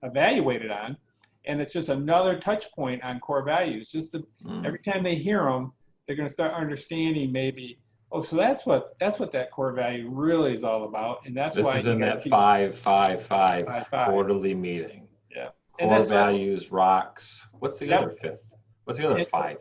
Speaker 1: evaluated on. And it's just another touch point on core values. Just every time they hear them, they're going to start understanding maybe, oh, so that's what that core value really is all about. And that's why
Speaker 2: this is in that 5-5-5 quarterly meeting.
Speaker 1: Yeah.
Speaker 2: Core values, rocks. What's the other fifth? What's the other 5?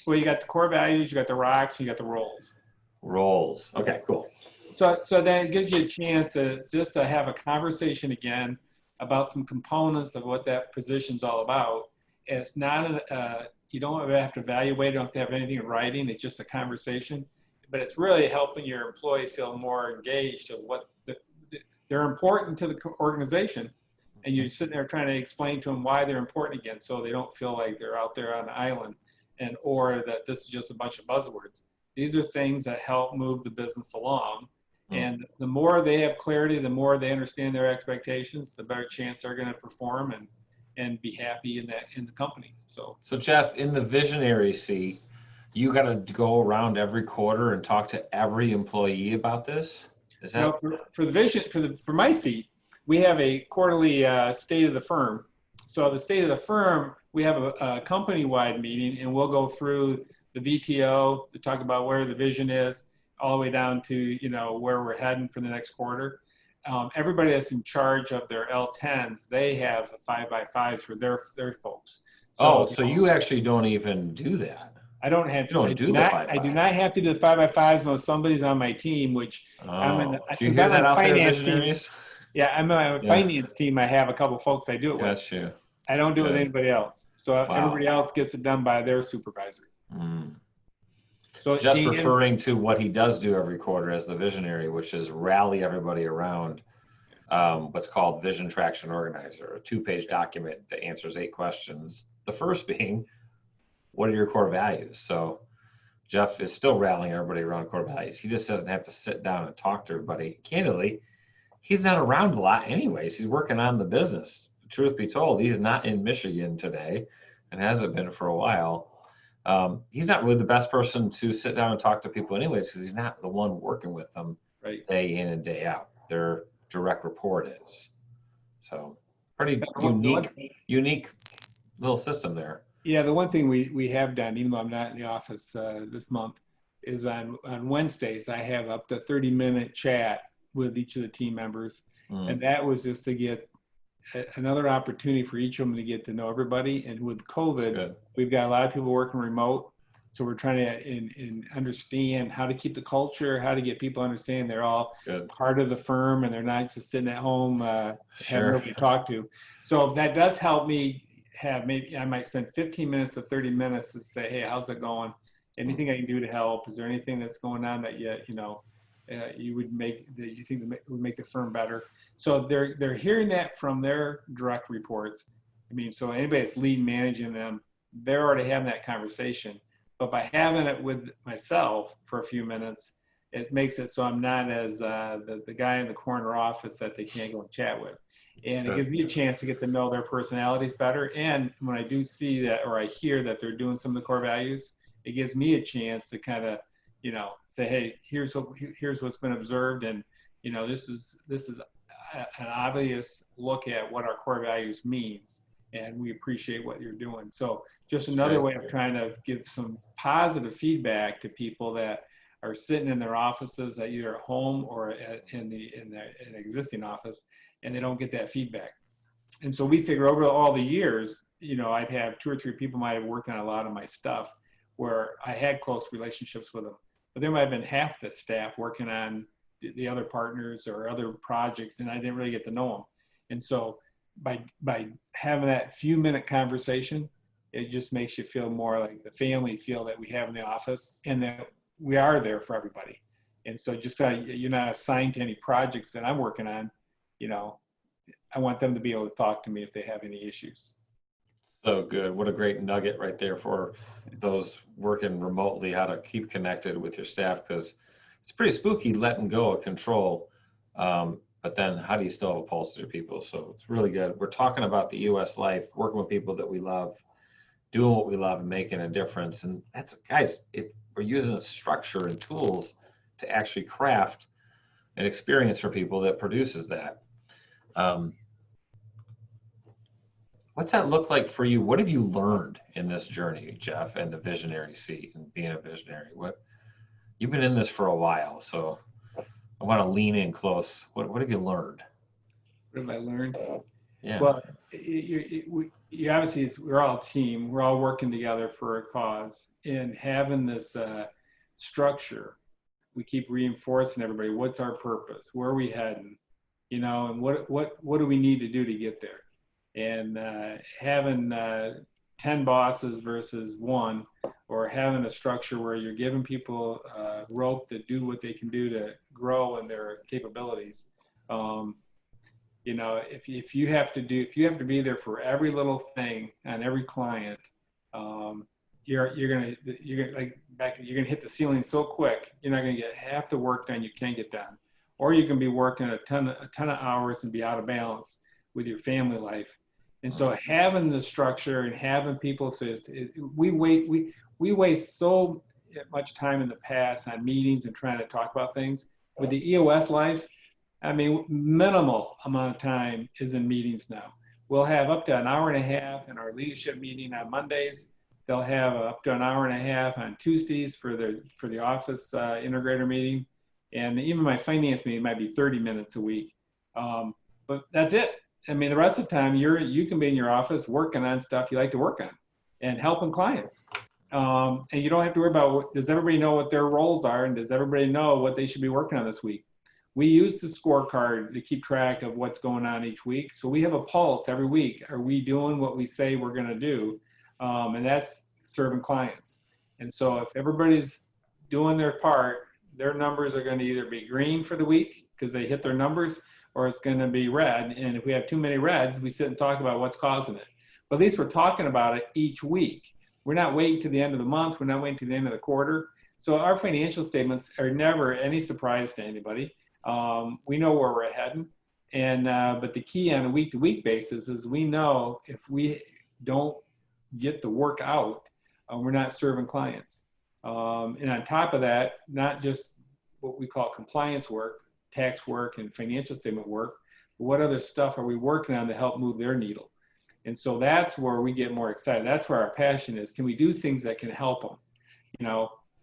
Speaker 1: Well, you got the core values, you got the rocks, you got the roles.
Speaker 2: Roles. Okay, cool.
Speaker 1: So then it gives you a chance to have a conversation again about some components of what that position's all about. And it's not you don't have to evaluate, you don't have to have anything in writing. It's just a conversation. But it's really helping your employee feel more engaged of what they're important to the organization. And you're sitting there trying to explain to them why they're important again, so they don't feel like they're out there on an island, or that this is just a bunch of buzzwords. These are things that help move the business along. And the more they have clarity, the more they understand their expectations, the better chance they're going to perform and be happy in the company. So
Speaker 2: Jeff, in the visionary seat, you got to go around every quarter and talk to every employee about this. Is that
Speaker 1: for the vision for my seat? We have a quarterly state of the firm. So the state of the firm, we have a company-wide meeting, and we'll go through the VTO to talk about where the vision is, all the way down to where we're heading for the next quarter. Everybody that's in charge of their L10s, they have 5x5s for their folks.
Speaker 2: So you actually don't even do that.
Speaker 1: I don't have to.
Speaker 2: I do not
Speaker 1: have to do the 5x5s unless somebody's on my team, which
Speaker 2: do you hear that out there, visionaries?
Speaker 1: Yeah, I'm on a finance team. I have a couple folks I do it with.
Speaker 2: Gotcha.
Speaker 1: I don't do it with anybody else. So everybody else gets it done by their supervisor.
Speaker 2: So just referring to what he does do every quarter as the visionary, which is rally everybody around what's called Vision Traction Organizer, a 2-page document that answers 8 questions. The first being, what are your core values? So Jeff is still rallying everybody around core values. He just doesn't have to sit down and talk to everybody. Candidly, he's not around a lot anyways. He's working on the business. Truth be told, he's not in Michigan today and hasn't been for a while. He's not really the best person to sit down and talk to people anyways, because he's not the one working with them day in and day out. Their direct report is. So pretty unique little system there.
Speaker 1: Yeah, the one thing we have done, even though I'm not in the office this month, is on Wednesdays, I have up to 30-minute chat with each of the team members. And that was just to get another opportunity for each of them to get to know everybody. And with COVID,
Speaker 2: good.
Speaker 1: we've got a lot of people working remote. So we're trying to understand how to keep the culture, how to get people to understand they're all
Speaker 2: Good.
Speaker 1: part of the firm and they're not just sitting at home, having
Speaker 2: Sure.
Speaker 1: nobody to talk to. So that does help me have, maybe I might spend 15 minutes to 30 minutes to say, hey, how's it going? Anything I can do to help? Is there anything that's going on that you would make, that you think would make the firm better? So they're hearing that from their direct reports. I mean, so anybody that's lead managing them, they're already having that conversation. But by having it with myself for a few minutes, it makes it so I'm not as the guy in the corner office that they can't go and chat with. And it gives me a chance to get to know their personalities better. And when I do see that, or I hear that they're doing some of the core values, it gives me a chance to kind of, say, hey, here's what's been observed. And, this is an obvious look at what our core values means. And we appreciate what you're doing. So just another way of trying to give some positive feedback to people that are sitting in their offices, at either at home or in an existing office, and they don't get that feedback. And so we figure over all the years, I'd have 2 or 3 people might have worked on a lot of my stuff where I had close relationships with them, but there might have been half the staff working on the other partners or other projects, and I didn't really get to know them. And so by having that few-minute conversation, it just makes you feel more like the family feel that we have in the office, and that we are there for everybody. And so just you're not assigned to any projects that I'm working on, I want them to be able to talk to me if they have any issues.
Speaker 2: So good. What a great nugget right there for those working remotely, how to keep connected with your staff, because it's pretty spooky letting go of control. But then how do you still have a pulse to your people? So it's really good. We're talking about the US life, working with people that we love, doing what we love and making a difference. And that's, guys, we're using a structure and tools to actually craft an experience for people that produces that. What's that look like for you? What have you learned in this journey, Jeff, and the visionary seat and being a visionary? You've been in this for a while, so I want to lean in close. What have you learned?
Speaker 1: What have I learned?
Speaker 2: Yeah.
Speaker 1: Well, you obviously, we're all a team. We're all working together for a cause, and having this structure, we keep reinforcing everybody. What's our purpose? Where are we heading? And what do we need to do to get there? And having 10 bosses versus 1, or having a structure where you're giving people rope to do what they can do to grow in their capabilities. If you have to be there for every little thing on every client, you're gonna hit the ceiling so quick. You're not gonna get half the work done you can get done, or you can be working a ton of hours and be out of balance with your family life. And so having the structure and having people, we waste so much time in the past on meetings and trying to talk about things. With the EOS life, I mean, minimal amount of time is in meetings now. We'll have up to an hour and a half in our leadership meeting on Mondays. They'll have up to an hour and a half on Tuesdays for the office integrator meeting. And even my finance meeting might be 30 minutes a week. But that's it. I mean, the rest of the time you can be in your office working on stuff you like to work on and helping clients. And you don't have to worry about does everybody know what their roles are, and does everybody know what they should be working on this week? We use the scorecard to keep track of what's going on each week. So we have a pulse every week. Are we doing what we say we're going to do? And that's serving clients. And so if everybody's doing their part, their numbers are going to either be green for the week because they hit their numbers, or it's going to be red. And if we have too many reds, we sit and talk about what's causing it. But at least we're talking about it each week. We're not waiting to the end of the month. We're not waiting to the end of the quarter. So our financial statements are never any surprise to anybody. We know where we're heading. And but the key on a week-to-week basis is we know if we don't get the work out, we're not serving clients. And on top of that, not just what we call compliance work, tax work and financial statement work, but what other stuff are we working on to help move their needle? And so that's where we get more excited. That's where our passion is. Can we do things that can help them?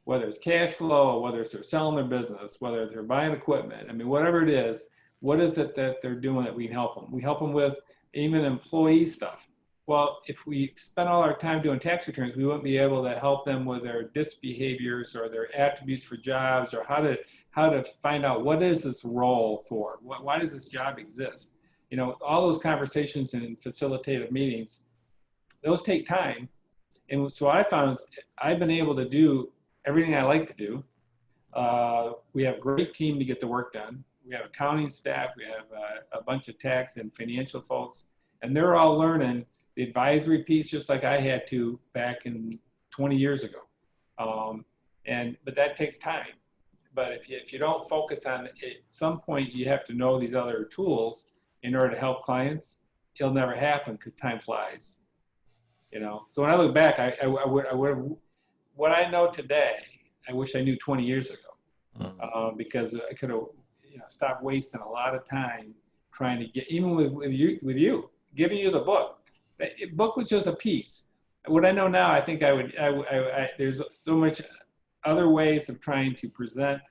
Speaker 1: Whether it's cash flow, or whether it's they're selling their business, whether they're buying equipment. I mean, whatever it is, what is it that they're doing that we can help them? We help them with even employee stuff. Well, if we spend all our time doing tax returns, we wouldn't be able to help them with their disbehaviors or their attributes for jobs, or how to find out what is this role for? Why does this job exist? You know, all those conversations in facilitative meetings, those take time. And so what I found is I've been able to do everything I like to do. We have a great team to get the work done. We have accounting staff, we have a bunch of tax and financial folks, and they're all learning the advisory piece just like I had to back in 20 years ago. But that takes time. But if you don't focus on it, at some point you have to know these other tools in order to help clients. It'll never happen because time flies. You know, so when I look back, I would what I know today, I wish I knew 20 years ago, because I could have, you know, stopped wasting a lot of time trying to get, even with you, giving you the book. The book was just a piece. What I know now, I think there's so much other ways of trying to present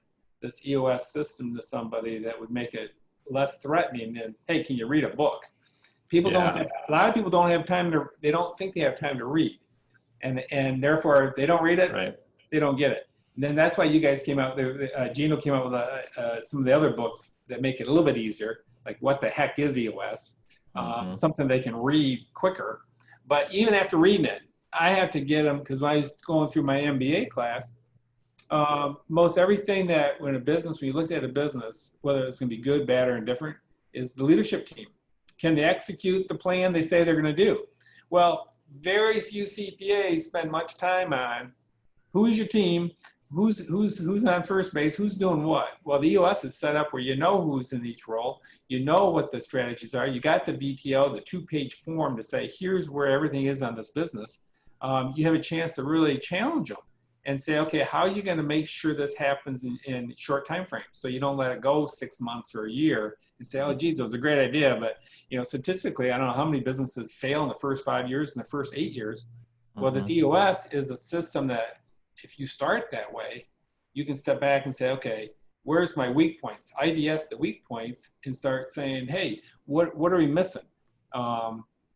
Speaker 1: this EOS system to somebody that would make it less threatening than, hey, can you read a book? People don't, a lot of people don't have time to, they don't think they have time to read. And therefore, if they don't read it,
Speaker 2: right,
Speaker 1: they don't get it. And then that's why you guys came out, Gino came out with some of the other books that make it a little bit easier, like What the Heck is EOS? Something they can read quicker. But even after reading it, I have to get them, because when I was going through my MBA class, most everything that when you looked at a business, whether it's going to be good, bad, or indifferent, is the leadership team. Can they execute the plan they say they're going to do? Well, very few CPAs spend much time on who's your team, who's on first base, who's doing what. Well, the EOS is set up where you know who's in each role, you know what the strategies are, you got the VTO, the 2-page form to say, here's where everything is on this business. You have a chance to really challenge them and say, okay, how are you going to make sure this happens in short time frames? So you don't let it go 6 months or a year and say, oh, geez, it was a great idea. But, you know, statistically, I don't know how many businesses fail in the first 5 years and the first 8 years. Well, this EOS is a system that if you start that way, you can step back and say, okay, where's my weak points? IDS the weak points and start saying, hey, what are we missing?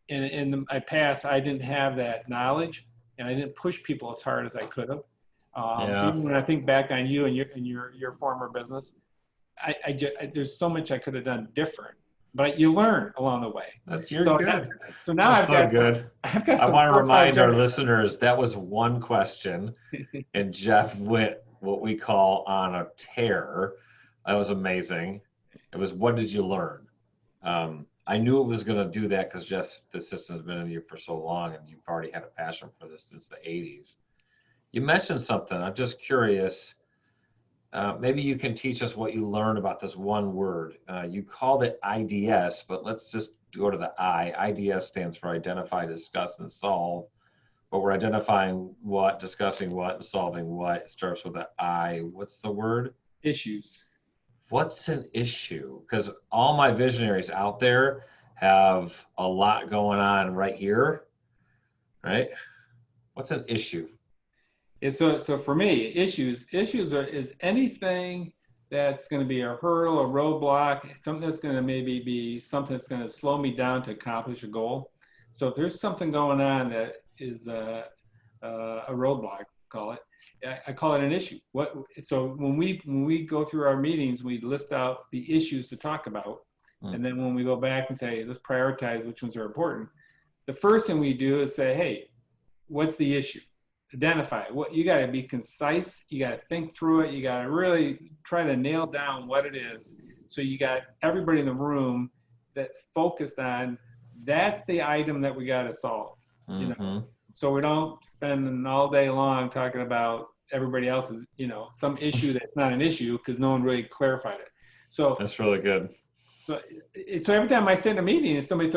Speaker 1: In my past, I didn't have that knowledge, and I didn't push people as hard as I could have. So even when I think back on you and your former business, there's so much I could have done different, but you learn along the way.
Speaker 2: You're good.
Speaker 1: Now
Speaker 2: I've got some. I want to remind our listeners that was one question, and Jeff went what we call on a tear. That was amazing. It was, what did you learn? I knew it was going to do that because Jeff, the system's been in you for so long, and you've already had a passion for this since the 80s. You mentioned something. I'm just curious. Maybe you can teach us what you learned about this one word. You called it IDS, but let's just go to the I. IDS stands for identify, discuss, and solve. But we're identifying what, discussing what, and solving what. It starts with the I. What's the word?
Speaker 1: Issues.
Speaker 2: What's an issue? Because all my visionaries out there have a lot going on right here, right? What's an issue?
Speaker 1: And so for me, issues is anything that's going to be a hurdle, a roadblock, something that's going to maybe be something that's going to slow me down to accomplish a goal. So if there's something going on that is a roadblock, I call it an issue. So when we go through our meetings, we list out the issues to talk about, and then when we go back and say, let's prioritize which ones are important. The first thing we do is say, hey, what's the issue? Identify what you got to be concise. You got to think through it. You got to really try to nail down what it is. So you got everybody in the room that's focused on that's the item that we got to solve. You know, so we don't spend all day long talking about everybody else's, you know, some issue that's not an issue because no one really clarified it. So
Speaker 2: that's really good.
Speaker 1: So every time I sit in a meeting and somebody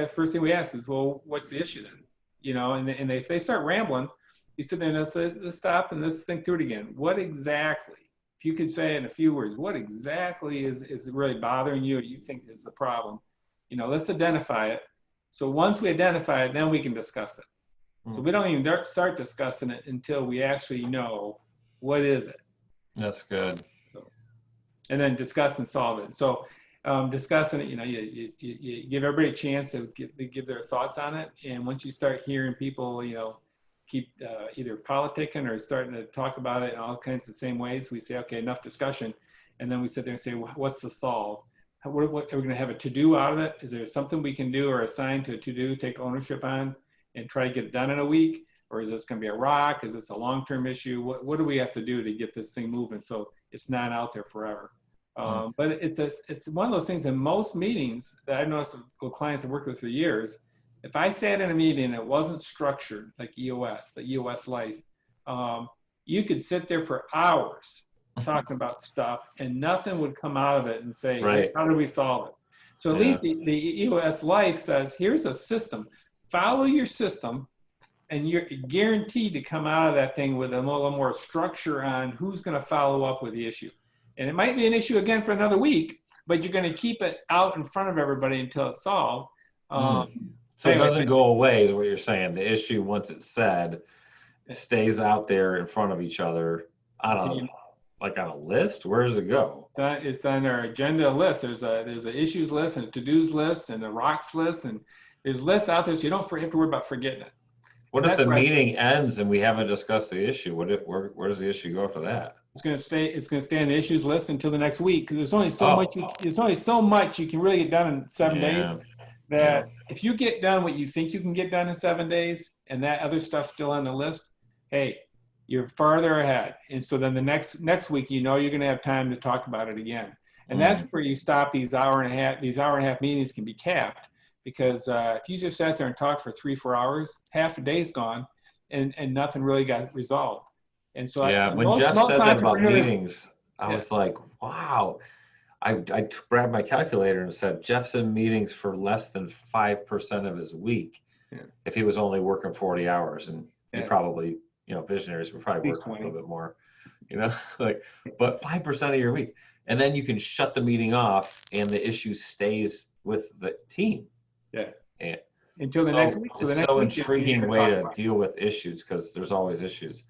Speaker 1: first thing we ask is, well, what's the issue then? You know, and if they start rambling, you sit there and let's stop and let's think through it again. What exactly, if you could say in a few words, what exactly is really bothering you or you think is the problem? You know, let's identify it. So once we identify it, then we can discuss it. So we don't even start discussing it until we actually know what is it.
Speaker 2: That's good.
Speaker 1: So, and then discuss and solve it. So discussing it, you give everybody a chance to give their thoughts on it. And once you start hearing people, keep either politicking or starting to talk about it in all kinds of the same ways, we say, okay, enough discussion. And then we sit there and say, well, what's the solve? What are we going to have a to-do out of it? Is there something we can do or assign to a to-do, take ownership on, and try to get it done in a week? Or is this going to be a rock? Is this a long-term issue? What do we have to do to get this thing moving so it's not out there forever? But it's one of those things in most meetings that I've noticed with clients I've worked with for years. If I sat in a meeting and it wasn't structured like EOS, the EOS life, you could sit there for hours talking about stuff and nothing would come out of it and say,
Speaker 2: Right.
Speaker 1: hey, how do we solve it? So at least the EOS life says, here's a system, follow your system, and you're guaranteed to come out of that thing with a little more structure on who's going to follow up with the issue. And it might be an issue again for another week, but you're going to keep it out in front of everybody until it's solved.
Speaker 2: So it doesn't go away is what you're saying. The issue, once it's said, stays out there in front of each other on a list. Where does it go?
Speaker 1: It's on our agenda list. There's a issues list and a to-dos list and a rocks list, and there's lists out there so you don't have to worry about forgetting it.
Speaker 2: What if the meeting ends and we haven't discussed the issue? Where does the issue go after that?
Speaker 1: It's going to stay on the issues list until the next week, because there's only so much you can really get done in 7 days. That if you get done what you think you can get done in 7 days, and that other stuff's still on the list, hey, you're farther ahead. And so then the next week, you're going to have time to talk about it again. And that's where you stop these hour and a half meetings can be capped, because if you just sat there and talked for 3-4 hours, half a day's gone, and nothing really got resolved. And so
Speaker 2: when Jeff said that about meetings, I was like, wow. I grabbed my calculator and said, Jeff's in meetings for less than 5% of his week. If he was only working 40 hours, and he probably, visionaries would probably work a little bit more, but 5% of your week. And then you can shut the meeting off and the issue stays with the team.
Speaker 1: Until the next week.
Speaker 2: So the next intriguing way to deal with issues, because there's always issues.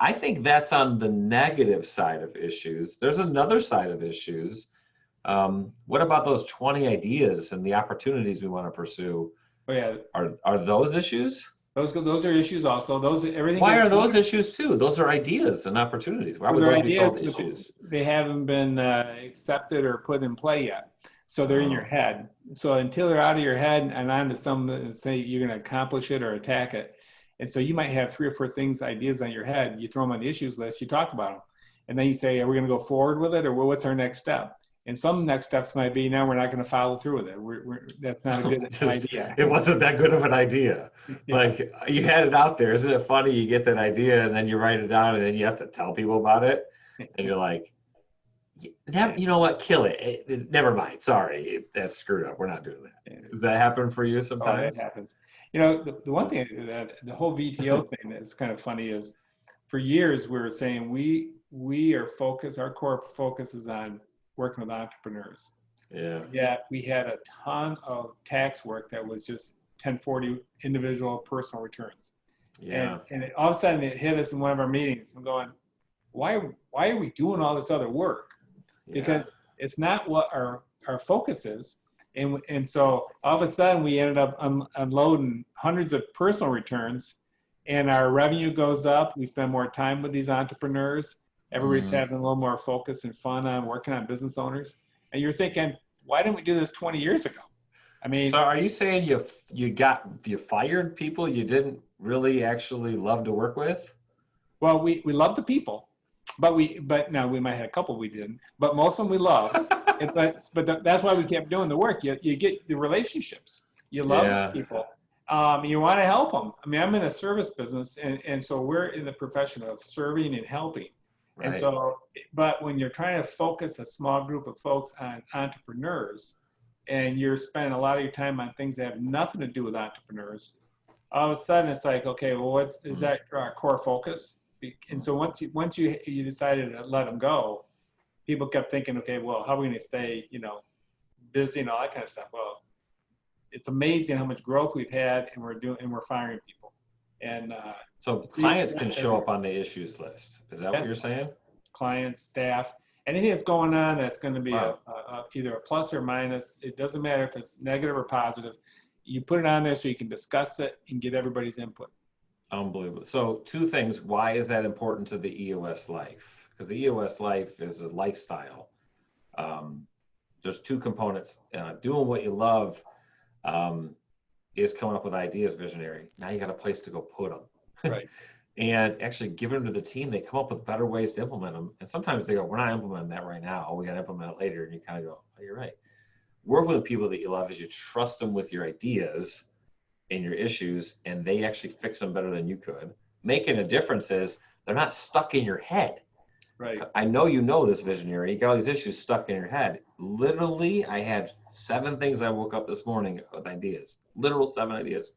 Speaker 2: I think that's on the negative side of issues. There's another side of issues. What about those 20 ideas and the opportunities we want to pursue? Are those issues?
Speaker 1: Those are issues also. Everything.
Speaker 2: Why are those issues too? Those are ideas and opportunities. Why would those be called issues?
Speaker 1: They haven't been accepted or put in play yet. So they're in your head. So until they're out of your head and onto some, say you're going to accomplish it or attack it. And so you might have 3 or 4 ideas on your head. You throw them on the issues list, you talk about them. And then you say, are we going to go forward with it, or what's our next step? And some next steps might be, now we're not going to follow through with it. That's not a good idea.
Speaker 2: It wasn't that good of an idea. Like, you had it out there. Isn't it funny? You get that idea and then you write it down and then you have to tell people about it. And you're like, you know what? Kill it. Never mind. Sorry. That's screwed up. We're not doing that. Does that happen for you sometimes?
Speaker 1: Oh, it happens. The one thing that the whole VTO thing that's kind of funny is, for years we were saying we are focused, our core focus is on working with entrepreneurs. Yeah, we had a ton of tax work that was just 1040 individual personal returns. And all of a sudden it hit us in one of our meetings. I'm going, why are we doing all this other work? Because it's not what our focus is. And so all of a sudden we ended up unloading hundreds of personal returns, and our revenue goes up. We spend more time with these entrepreneurs. Everybody's having a little more focus and fun on working on business owners. And you're thinking, why didn't we do this 20 years ago? I mean,
Speaker 2: so are you saying you fired people you didn't really actually love to work with?
Speaker 1: Well, we love the people, but now we might have a couple we didn't, but most of them we love. but that's why we kept doing the work. You get the relationships. You love the people. You want to help them. I mean, I'm in a service business, and so we're in the profession of serving and helping. Right. And so, but when you're trying to focus a small group of folks on entrepreneurs, and you're spending a lot of your time on things that have nothing to do with entrepreneurs, all of a sudden it's like, okay, well, is that our core focus? And so once you decided to let them go, people kept thinking, okay, well, how are we going to stay, busy and all that kind of stuff? Well, it's amazing how much growth we've had, and we're firing people. And
Speaker 2: so clients can show up on the issues list. Is that what you're saying?
Speaker 1: Clients, staff, anything that's going on that's going to be
Speaker 2: Wow.
Speaker 1: either a plus or minus. It doesn't matter if it's negative or positive. You put it on there so you can discuss it and get everybody's input.
Speaker 2: Unbelievable. So two things. Why is that important to the EOS life? Because the EOS life is a lifestyle. There's two components. Doing what you love is coming up with ideas, visionary. Now you got a place to go put them.
Speaker 1: Right.
Speaker 2: And actually giving them to the team, they come up with better ways to implement them. And sometimes they go, we're not implementing that right now. We got to implement it later. And you kind of go, oh, you're right. Work with the people that you love is you trust them with your ideas and your issues, and they actually fix them better than you could. Making a difference is they're not stuck in your head.
Speaker 1: Right.
Speaker 2: I know you know this, visionary. You got all these issues stuck in your head. Literally, I had 7 things I woke up this morning with ideas. Literal 7 ideas.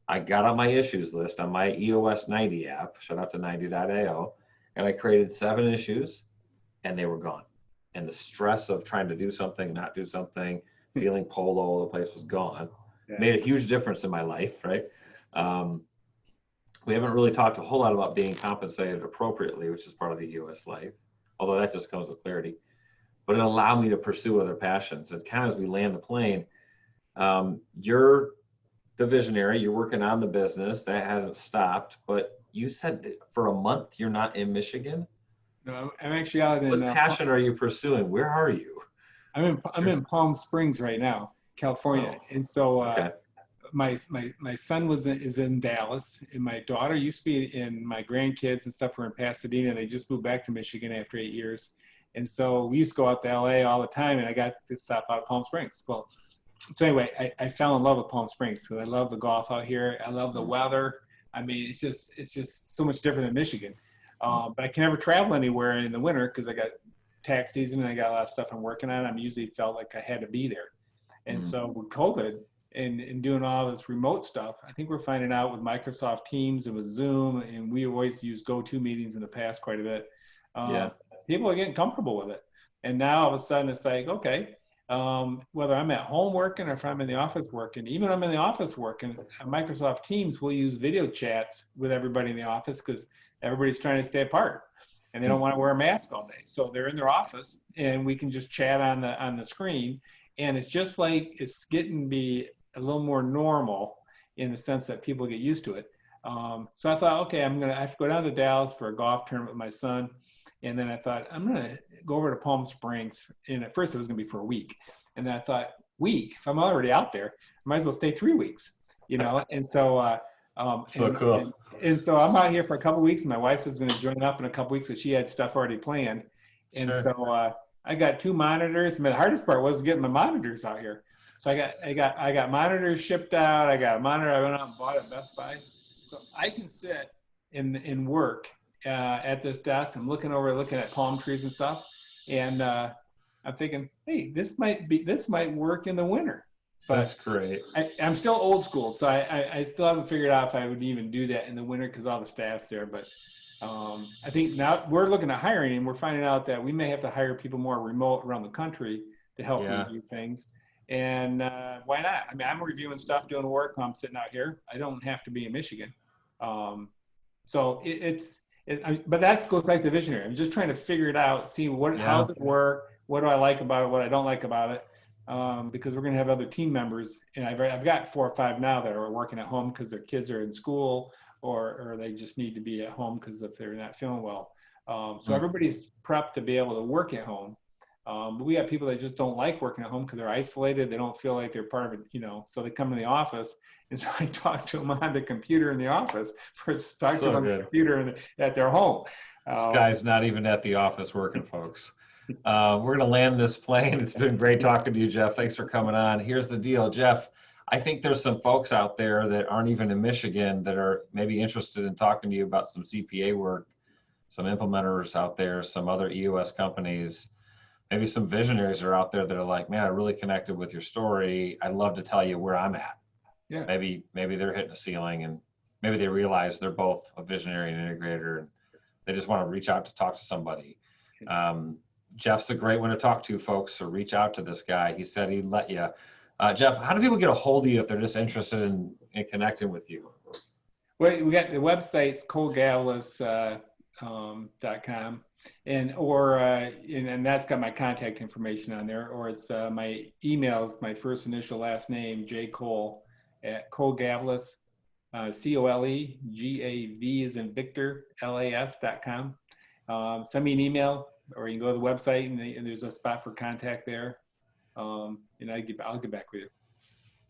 Speaker 2: I got on my issues list on my EOS 90 app, shout out to 90.io, and I created 7 issues, and they were gone. And the stress of trying to do something, not do something, feeling pulled all over the place was gone. Yeah. Made a huge difference in my life, right? We haven't really talked a whole lot about being compensated appropriately, which is part of the EOS life, although that just comes with clarity. But it allowed me to pursue other passions. And kind of as we land the plane, you're the visionary, you're working on the business, that hasn't stopped, but you said that for a month you're not in Michigan?
Speaker 1: No, I'm actually out in.
Speaker 2: What passion are you pursuing? Where are you?
Speaker 1: I'm in Palm Springs right now, California, and so
Speaker 2: okay.
Speaker 1: my son is in Dallas, and my daughter used to be in. My grandkids and stuff were in Pasadena. They just moved back to Michigan after 8 years, and so we used to go out to LA all the time, and I got to stop out of Palm Springs. Well, so anyway, I fell in love with Palm Springs because I love the golf out here. I love the weather. I mean, it's just so much different than Michigan. But I can never travel anywhere in the winter because I got tax season and I got a lot of stuff I'm working on. I'm usually felt like I had to be there. And so with COVID and doing all this remote stuff, I think we're finding out with Microsoft Teams and with Zoom, and we always use GoToMeetings in the past quite a bit. People are getting comfortable with it. And now all of a sudden it's like, okay, whether I'm at home working or if I'm in the office working, even if I'm in the office working, Microsoft Teams will use video chats with everybody in the office because everybody's trying to stay apart and they don't want to wear a mask all day. So they're in their office and we can just chat on the screen. And it's just like it's getting to be a little more normal in the sense that people get used to it. So I thought, okay, I have to go down to Dallas for a golf tournament with my son. And then I thought, I'm going to go over to Palm Springs. And at first it was going to be for a week. And then I thought, week, if I'm already out there, I might as well stay 3 weeks, you know? And so,
Speaker 2: cool.
Speaker 1: And so I'm out here for a couple of weeks and my wife was going to join up in a couple of weeks because she had stuff already planned. And so I got 2 monitors. And the hardest part was getting my monitors out here. So I got monitors shipped out. I got a monitor I went out and bought at Best Buy. So I can sit and work at this desk. I'm looking at palm trees and stuff. And I'm thinking, hey, this might work in the winter. But
Speaker 2: that's great.
Speaker 1: I'm still old school, so I still haven't figured out if I would even do that in the winter because all the staff's there. But I think now we're looking at hiring, and we're finding out that we may have to hire people more remote around the country to help review things. And why not? I mean, I'm reviewing stuff, doing work while I'm sitting out here. I don't have to be in Michigan. So but that goes back to visionary. I'm just trying to figure it out, see how does it work, what do I like about it, what I don't like about it. Because we're going to have other team members, and I've got 4 or 5 now that are working at home because their kids are in school or they just need to be at home because if they're not feeling well. So everybody's prepped to be able to work at home. But we have people that just don't like working at home because they're isolated. They don't feel like they're part of it, you know, so they come to the office. And so I talk to them on the computer in the office versus talk to them on the computer at their home.
Speaker 2: This guy's not even at the office working, folks. We're going to land this plane. It's been great talking to you, Jeff. Thanks for coming on. Here's the deal, Jeff. I think there's some folks out there that aren't even in Michigan that are maybe interested in talking to you about some CPA work, some implementers out there, some other EOS companies. Maybe some visionaries are out there that are like, man, I really connected with your story. I'd love to tell you where I'm at. Yeah. Maybe they're hitting a ceiling and maybe they realize they're both a visionary and integrator and they just want to reach out to talk to somebody. Jeff's a great one to talk to, folks, so reach out to this guy. He said he'd let you. Jeff, how do people get a hold of you if they're just interested in connecting with you?
Speaker 1: Well, we got the website's colegavlas.com. And that's got my contact information on there, or it's my emails, my first initial last name, J. Cole at Cole Gavlas, COLEGAV as in Victor, LAS.com. Send me an email, or you can go to the website and there's a spot for contact there. And I'll get back with you.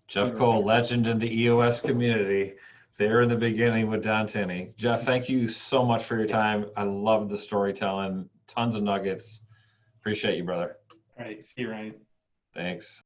Speaker 2: Jeff Cole, legend in the EOS community. There in the beginning with Don Tinney. Jeff, thank you so much for your time. I love the storytelling. Tons of nuggets. Appreciate you, brother.
Speaker 1: All right. See you, Ryan.
Speaker 2: Thanks.